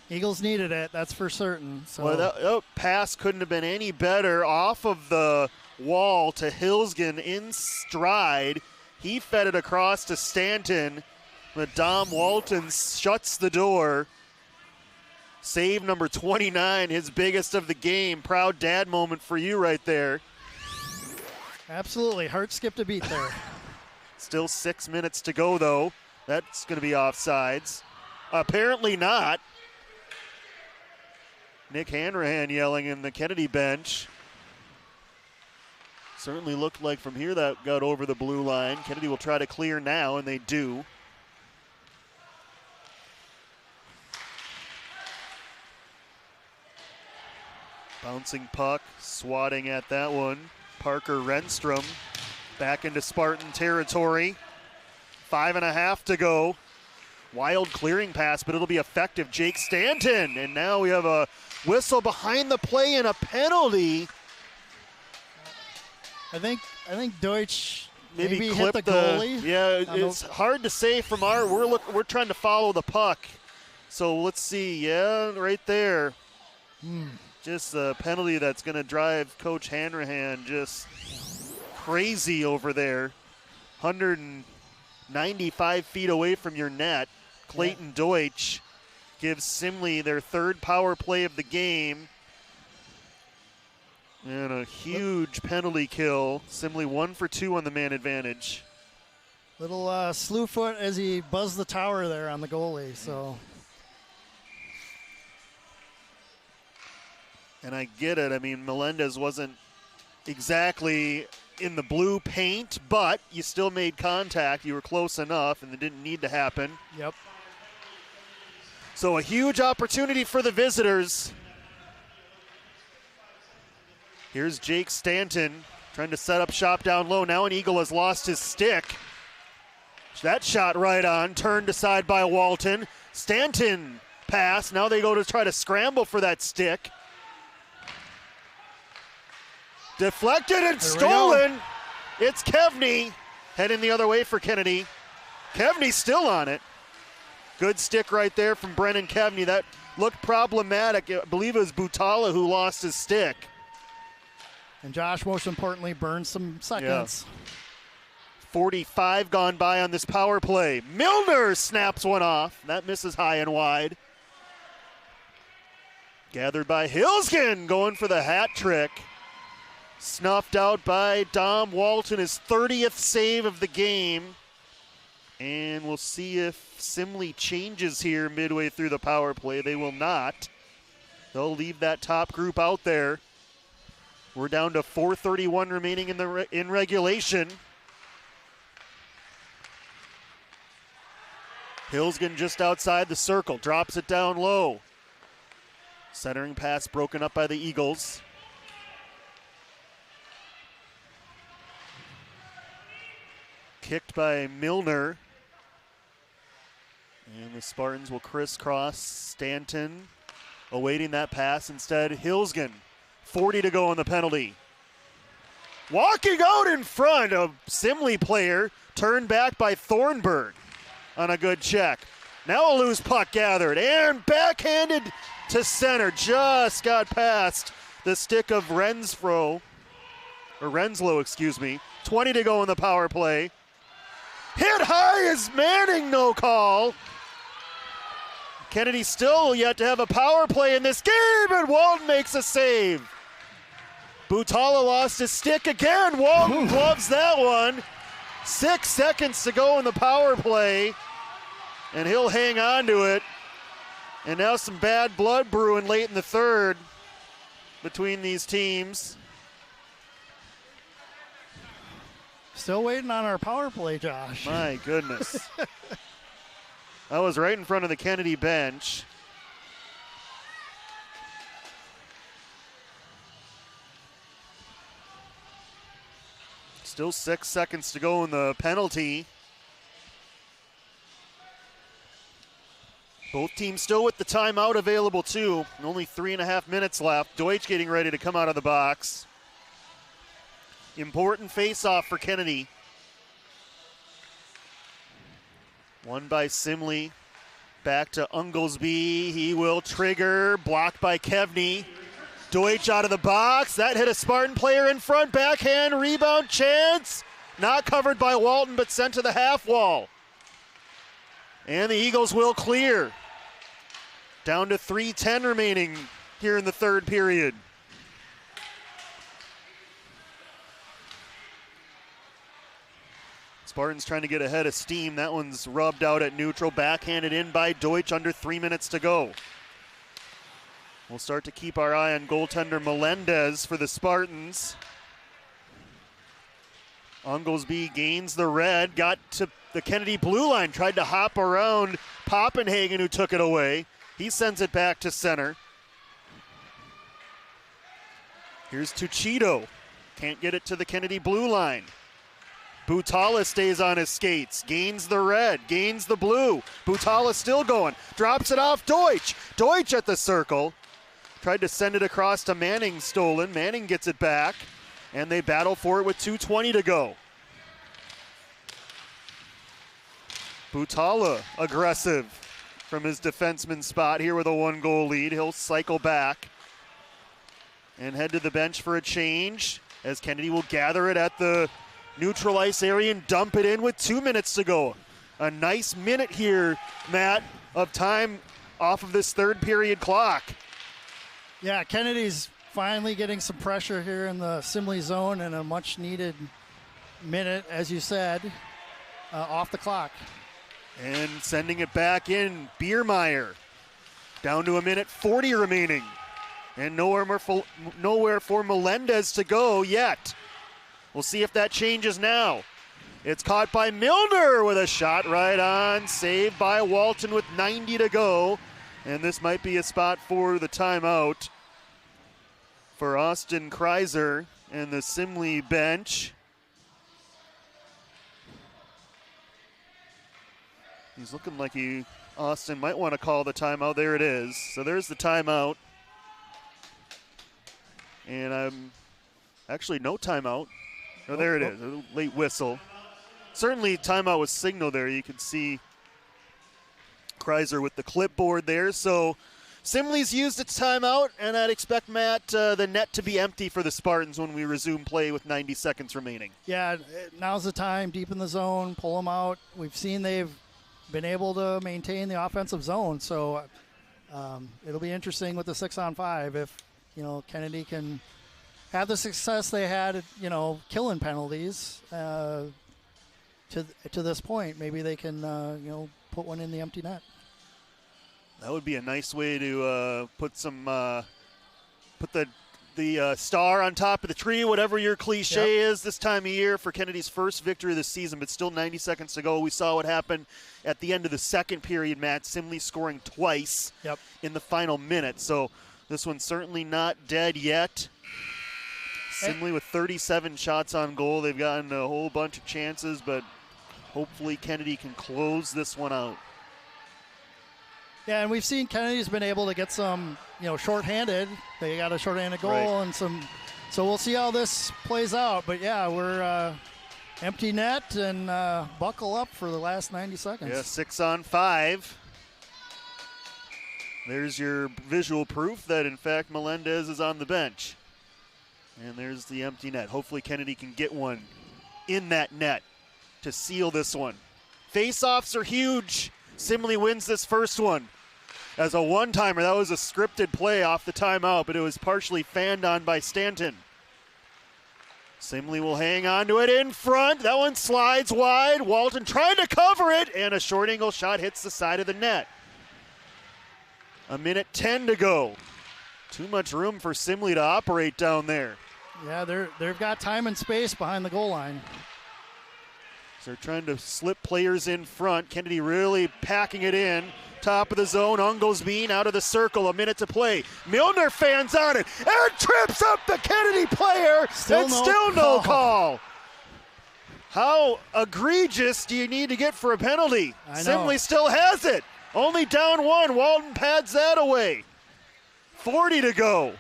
Eagles needed it, that's for certain. So. Well, that pass couldn't have been any better. Off of the wall to Hilsgen in stride. He fed it across to Stanton. But Dom Walton shuts the door. Save number 29, his biggest of the game. Proud dad moment for you right there. Absolutely. Heart skipped a beat there. Still 6 minutes to go, though. That's going to be offsides. Apparently not. Nick Hanrahan yelling in the Kennedy bench. Certainly looked like from here that got over the blue line. Kennedy will try to clear now, and they do. Bouncing puck, swatting at that one. Parker Renstrom back into Spartan territory. 5.5 to go. Wild clearing pass, but it'll be effective. Jake Stanton, and now we have a whistle behind the play and a penalty. I think Deutsch maybe hit clipped the goalie. Yeah, it's hard to say from our. We're trying to follow the puck, so let's see. Yeah, right there. Just the penalty that's going to drive Coach Hanrahan just crazy over there. 195 feet away from your net. Clayton Deutsch gives Simley their third power play of the game. And a huge penalty kill. Simley 1 for 2 on the man advantage. Little slew foot as he buzzed the tower there on the goalie. So. And I get it. I mean, Melendez wasn't exactly in the blue paint, but you still made contact. You were close enough, and it didn't need to happen. Yep. So a huge opportunity for the visitors. Here's Jake Stanton trying to set up shop down low. Now an Eagle has lost his stick. That shot right on, turned aside by Walton. Stanton pass. Now they go to try to scramble for that stick. Deflected and stolen. It's Kevney heading the other way for Kennedy. Kevney still on it. Good stick right there from Brennan Kevney. That looked problematic. I believe it was Butala who lost his stick. And Josh, most importantly, burned some seconds. 45 gone by on this power play. Milner snaps one off. That misses high and wide. Gathered by Hilsgen, going for the hat trick. Snuffed out by Dom Walton, his 30th save of the game. And we'll see if Simley changes here midway through the power play. They will not. They'll leave that top group out there. We're down to 4:31 remaining in regulation. Hilsgen just outside the circle, drops it down low. Centering pass broken up by the Eagles. Kicked by Milner. And the Spartans will crisscross. Stanton awaiting that pass. Instead, Hilsgen. 40 to go on the penalty. Walking out in front, a Simley player turned back by Thornburg on a good check. Now a loose puck gathered and backhanded to center. Just got past the stick of Renslow. 20 to go in the power play. Hit high is Manning, no call. Kennedy still yet to have a power play in this game, and Walton makes a save. Butala lost his stick again. Walton gloves that one. 6 seconds to go in the power play, and he'll hang on to it. And now some bad blood brewing late in the third between these teams. Still waiting on our power play, Josh. My goodness. I was right in front of the Kennedy bench. Still 6 seconds to go in the penalty. Both teams still with the timeout available too. Only 3.5 minutes left. Deutsch getting ready to come out of the box. Important face-off for Kennedy. Won by Simley. Back to Unglesby. He will trigger. Blocked by Kevney. Deutsch out of the box. That hit a Spartan player in front. Backhand rebound chance. Not covered by Walton, but sent to the half wall. And the Eagles will clear. Down to 3:10 remaining here in the third period. Spartans trying to get ahead of steam. That one's rubbed out at neutral. Backhanded in by Deutsch. Under 3 minutes to go. We'll start to keep our eye on goaltender Melendez for the Spartans. Unglesby gains the red. Got to the Kennedy blue line. Tried to hop around Poppenhagen, who took it away. He sends it back to center. Here's Tuchito. Can't get it to the Kennedy blue line. Butala stays on his skates, gains the red, gains the blue. Butala still going, drops it off Deutsch. Deutsch at the circle. Tried to send it across to Manning, stolen. Manning gets it back, and they battle for it with 2:20 to go. Butala aggressive from his defenseman spot here with a 1-goal lead. He'll cycle back and head to the bench for a change as Kennedy will gather it at the neutral ice area and dump it in with 2 minutes to go. A nice minute here, Matt, of time off of this third period clock. Yeah, Kennedy's finally getting some pressure here in the Simley zone and a much needed minute, as you said, off the clock. And sending it back in, Biermeyer. Down to a minute 40 remaining. And nowhere for Melendez to go yet. We'll see if that changes now. It's caught by Milner with a shot right on. Saved by Walton with 90 to go. And this might be a spot for the timeout for Austin Kreiser and the Simley bench. He's looking like Austin might want to call the timeout. There it is. So there's the timeout. And actually no timeout. Oh, there it is, a late whistle. Certainly timeout was signaled there. You can see Kreiser with the clipboard there. So Simley's used its timeout, and I'd expect, Matt, the net to be empty for the Spartans when we resume play with 90 seconds remaining. Yeah, now's the time, deep in the zone, pull them out. We've seen they've been able to maintain the offensive zone, so it'll be interesting with the 6-on-5 if, Kennedy can have the success they had, killing penalties to this point. Maybe they can, put one in the empty net. That would be a nice way to put the star on top of the tree, whatever your cliche is this time of year for Kennedy's first victory of the season, but still 90 seconds to go. We saw what happened at the end of the second period, Matt. Simley scoring twice in the final minute. So this one's certainly not dead yet. Simley with 37 shots on goal. They've gotten a whole bunch of chances, but hopefully Kennedy can close this one out. Yeah, and we've seen Kennedy's been able to get some, shorthanded. They got a shorthanded goal and some. So we'll see how this plays out. But yeah, we're empty net and buckle up for the last 90 seconds. Yeah, 6-on-5. There's your visual proof that, in fact, Melendez is on the bench. And there's the empty net. Hopefully Kennedy can get one in that net to seal this one. Face-offs are huge. Simley wins this first one. As a one-timer, that was a scripted play off the timeout, but it was partially fanned on by Stanton. Simley will hang on to it in front. That one slides wide. Walton trying to cover it, and a short angle shot hits the side of the net. A minute 10 to go. Too much room for Simley to operate down there. Yeah, they've got time and space behind the goal line. So they're trying to slip players in front. Kennedy really packing it in. Top of the zone, Unglesbean out of the circle, a minute to play. Milner fans on it and trips up the Kennedy player. Still no call. How egregious do you need to get for a penalty? Simley still has it. Only down one. Walton pads that away. 40 to go.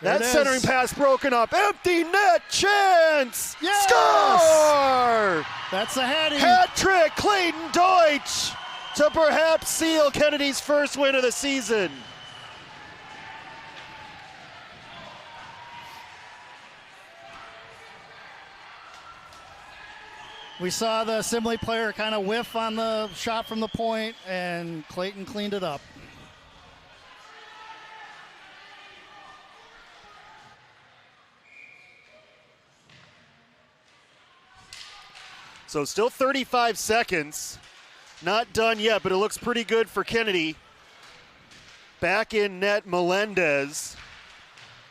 That centering pass broken up. Empty net chance. Yes! Score! That's a heading. Hat trick, Clayton Deutsch, to perhaps seal Kennedy's first win of the season. We saw the Simley player kind of whiff on the shot from the point, and Clayton cleaned it up. So still 35 seconds. Not done yet, but it looks pretty good for Kennedy. Back in net, Melendez.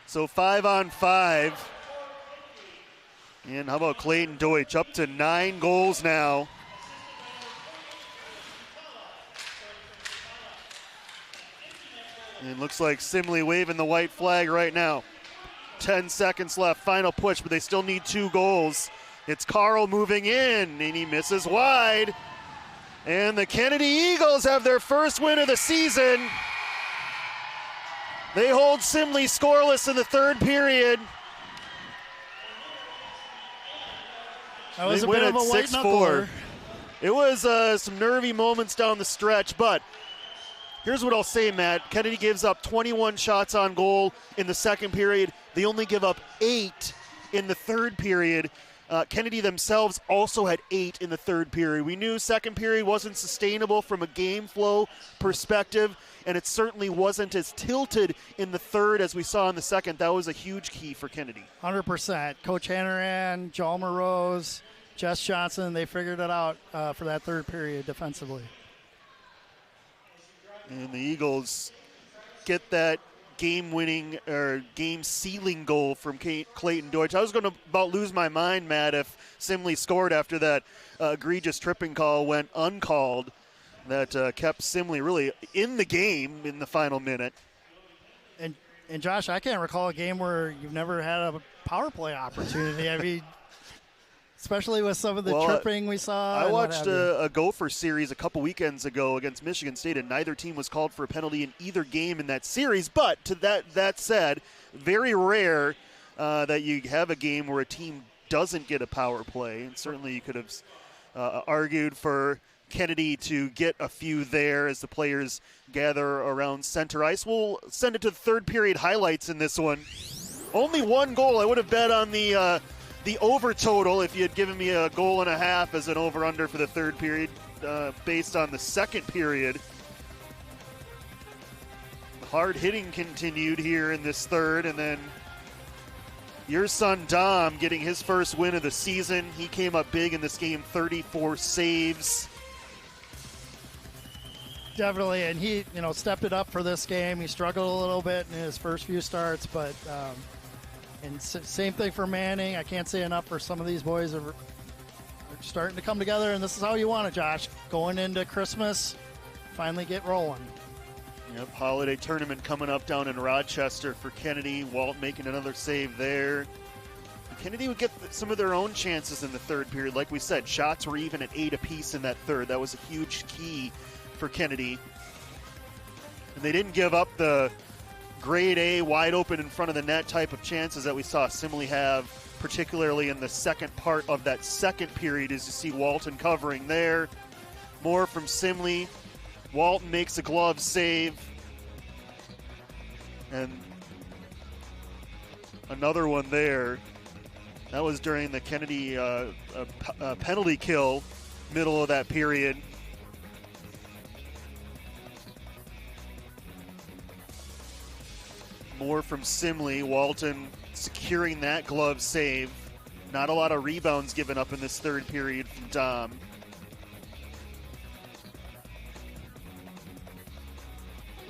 So 5-on-5. And how about Clayton Deutsch? Up to 9 goals now. And it looks like Simley waving the white flag right now. 10 seconds left, final push, but they still need 2 goals. It's Carl moving in, and he misses wide. And the Kennedy Eagles have their first win of the season. They hold Simley scoreless in the third period. That was they a win bit of at a white 6-4. knuckler. It was some nervy moments down the stretch, but here's what I'll say, Matt. Kennedy gives up 21 shots on goal in the second period. They only give up 8 in the third period. Kennedy themselves also had 8 in the third period. We knew second period wasn't sustainable from a game flow perspective, and it certainly wasn't as tilted in the third as we saw in the second. That was a huge key for Kennedy. 100%. Coach Hanneran, Jalmer Rose, Jess Johnson, they figured it out for that third period defensively. And the Eagles get that game-winning or game-sealing goal from Clayton Deutsch. I was going to about lose my mind, Matt, if Simley scored after that egregious tripping call went uncalled that kept Simley really in the game in the final minute. And Josh, I can't recall a game where you've never had a power play opportunity. I mean, especially with some of the tripping we saw. I watched a Gopher series a couple weekends ago against Michigan State, and neither team was called for a penalty in either game in that series. But to that said, very rare that you have a game where a team doesn't get a power play. And certainly you could have argued for Kennedy to get a few there as the players gather around center ice. We'll send it to the third period highlights in this one. Only 1 goal. I would have bet on the over total if you had given me a goal and a half as an over-under for the third period based on the second period. Hard hitting continued here in this third, and then your son Dom getting his first win of the season. He came up big in this game, 34 saves. Definitely, and he stepped it up for this game. He struggled a little bit in his first few starts, but and same thing for Manning. I can't say enough for some of these boys are starting to come together, and this is how you want it, Josh. Going into Christmas, finally get rolling. Yep, holiday tournament coming up down in Rochester for Kennedy. Walt making another save there. Kennedy would get some of their own chances in the third period. Like we said, shots were even at 8 apiece in that third. That was a huge key for Kennedy. And they didn't give up the grade A, wide open in front of the net type of chances that we saw Simley have, particularly in the second part of that second period, as you see Walton covering there. More from Simley. Walton makes a glove save. And another one there. That was during the Kennedy penalty kill, middle of that period. More from Simley. Walton securing that glove save. Not a lot of rebounds given up in this third period from Dom.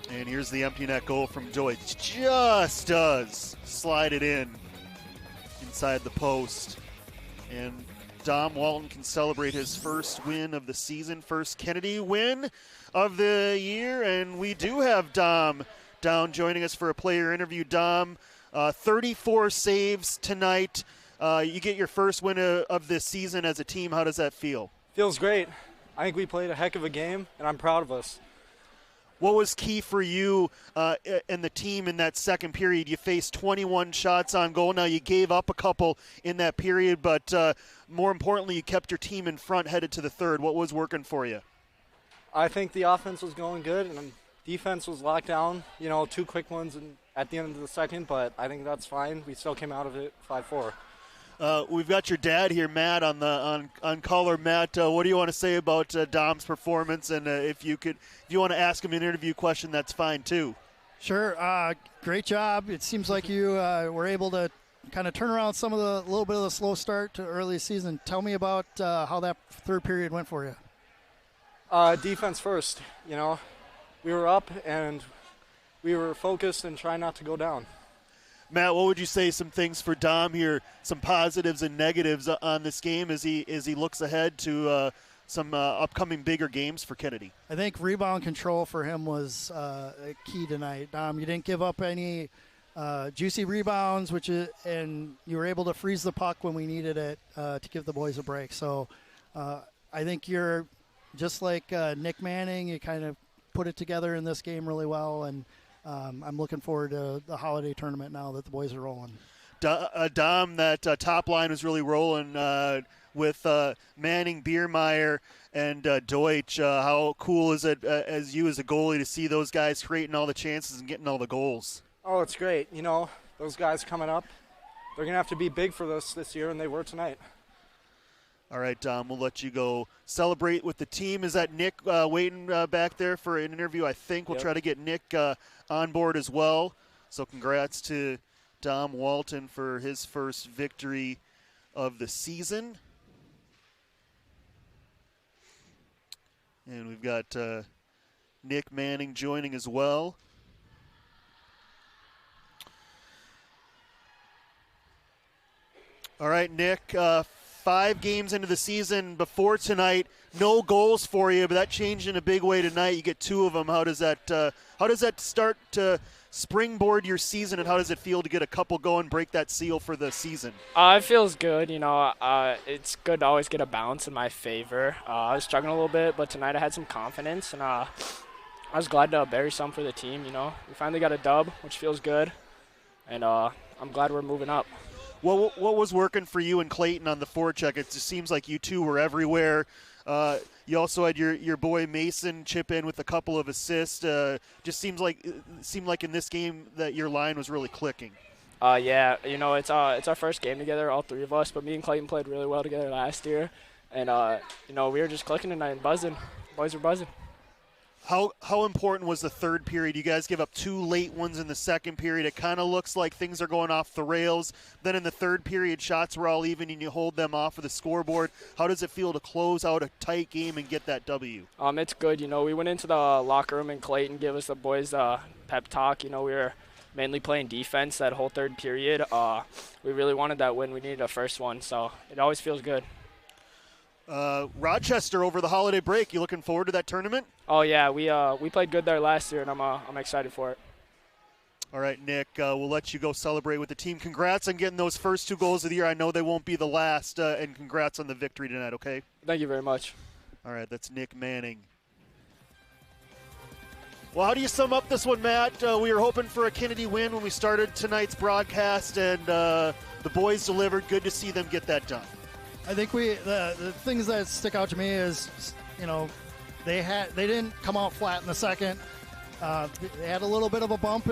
And here's the empty net goal from Deutsch. Just does slide it in inside the post. And Dom Walton can celebrate his first win of the season, first Kennedy win of the year. And we do have Dom down joining us for a player interview. Dom, 34 saves tonight. You get your first win of this season as a team. How does that feel? Feels great. I think we played a heck of a game, and I'm proud of us. What was key for you and the team in that second period? You faced 21 shots on goal. Now, you gave up a couple in that period, but more importantly, you kept your team in front headed to the third. What was working for you? I think the offense was going good, and defense was locked down. 2 quick ones at the end of the second, but I think that's fine. We still came out of it 5-4. We've got your dad here, Matt, on color. Matt, what do you want to say about Dom's performance? And if you want to ask him an interview question, that's fine too. Sure, great job. It seems like you were able to kind of turn around some of the little bit of the slow start to early season. Tell me about how that third period went for you. Defense first. We were up and we were focused and trying not to go down. Matt, what would you say some things for Dom here, some positives and negatives on this game as he looks ahead to some upcoming bigger games for Kennedy? I think rebound control for him was key tonight. Dom, you didn't give up any juicy rebounds, and you were able to freeze the puck when we needed it to give the boys a break. So I think you're just like Nick Manning. You kind of put it together in this game really well, and I'm looking forward to the holiday tournament now that the boys are rolling. Dom, that top line was really rolling with Manning, Biermeyer, and Deutsch. How cool is it as you as a goalie to see those guys creating all the chances and getting all the goals? Oh, it's great. You know, those guys coming up, they're going to have to be big for us this year, and they were tonight. All right, Dom, we'll let you go celebrate with the team. Is that Nick waiting back there for an interview? I think we'll try to get Nick on board as well. So congrats to Dom Walton for his first victory of the season. And we've got Nick Manning joining as well. All right, Nick, 5 games into the season before tonight, no goals for you, but that changed in a big way tonight. You get 2 of them. How does that start to springboard your season, and how does it feel to get a couple going, break that seal for the season? It feels good. You know, it's good to always get a bounce in my favor. I was struggling a little bit, but tonight I had some confidence, and I was glad to bury some for the team. You know, we finally got a dub, which feels good, and I'm glad we're moving up. What was working for you and Clayton on the forecheck? It just seems like you two were everywhere. You also had your boy Mason chip in with a couple of assists. Just seemed like in this game that your line was really clicking. Yeah, you know, it's our first game together, all 3 of us. But me and Clayton played really well together last year, and you know, we were just clicking tonight and buzzing. Boys were buzzing. How important was the third period? You guys give up 2 late ones in the second period. It kind of looks like things are going off the rails. Then in the third period, shots were all even, and you hold them off of the scoreboard. How does it feel to close out a tight game and get that W? It's good. You know, we went into the locker room, and Clayton gave us the boys pep talk. You know, we were mainly playing defense that whole third period. We really wanted that win. We needed a first one, so it always feels good. Rochester over the holiday break. You looking forward to that tournament? Oh yeah, we played good there last year, and I'm excited for it. All right, Nick, we'll let you go celebrate with the team. Congrats on getting those first 2 goals of the year. I know they won't be the last, and congrats on the victory tonight, okay? Thank you very much. All right, that's Nick Manning. Well, how do you sum up this one, Matt? We were hoping for a Kennedy win when we started tonight's broadcast, and the boys delivered. Good to see them get that done. I think the things that stick out to me is, you know, they didn't come out flat in the second. They had a little bit of a bump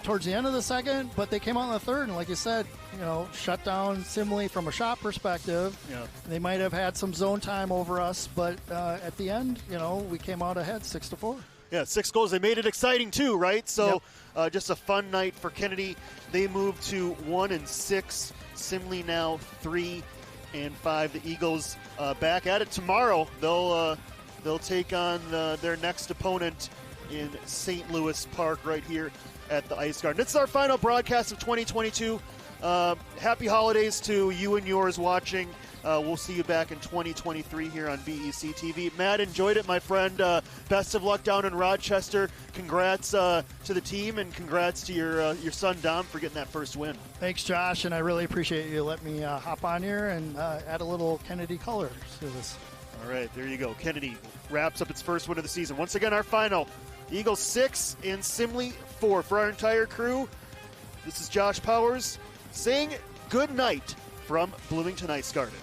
towards the end of the second, but they came out in the third, and like you said, you know, shut down Simley from a shot perspective. Yeah. They might have had some zone time over us, but at the end, you know, we came out ahead 6-4. Yeah, 6 goals. They made it exciting too, right? So just a fun night for Kennedy. They moved to 1-6. Simley now 3-5. The Eagles back at it tomorrow. They'll take on their next opponent in St. Louis Park right here at the Ice Garden. This is our final broadcast of 2022. Happy holidays to you and yours watching. We'll see you back in 2023 here on BEC TV. Matt, enjoyed it, my friend. Best of luck down in Rochester. Congrats to the team, and congrats to your son, Dom, for getting that first win. Thanks, Josh, and I really appreciate you letting me hop on here and add a little Kennedy color to this. All right, there you go. Kennedy wraps up its first win of the season. Once again, our final, Eagles 6 and Simley 4. For our entire crew, this is Josh Powers saying good night from Bloomington Ice Garden.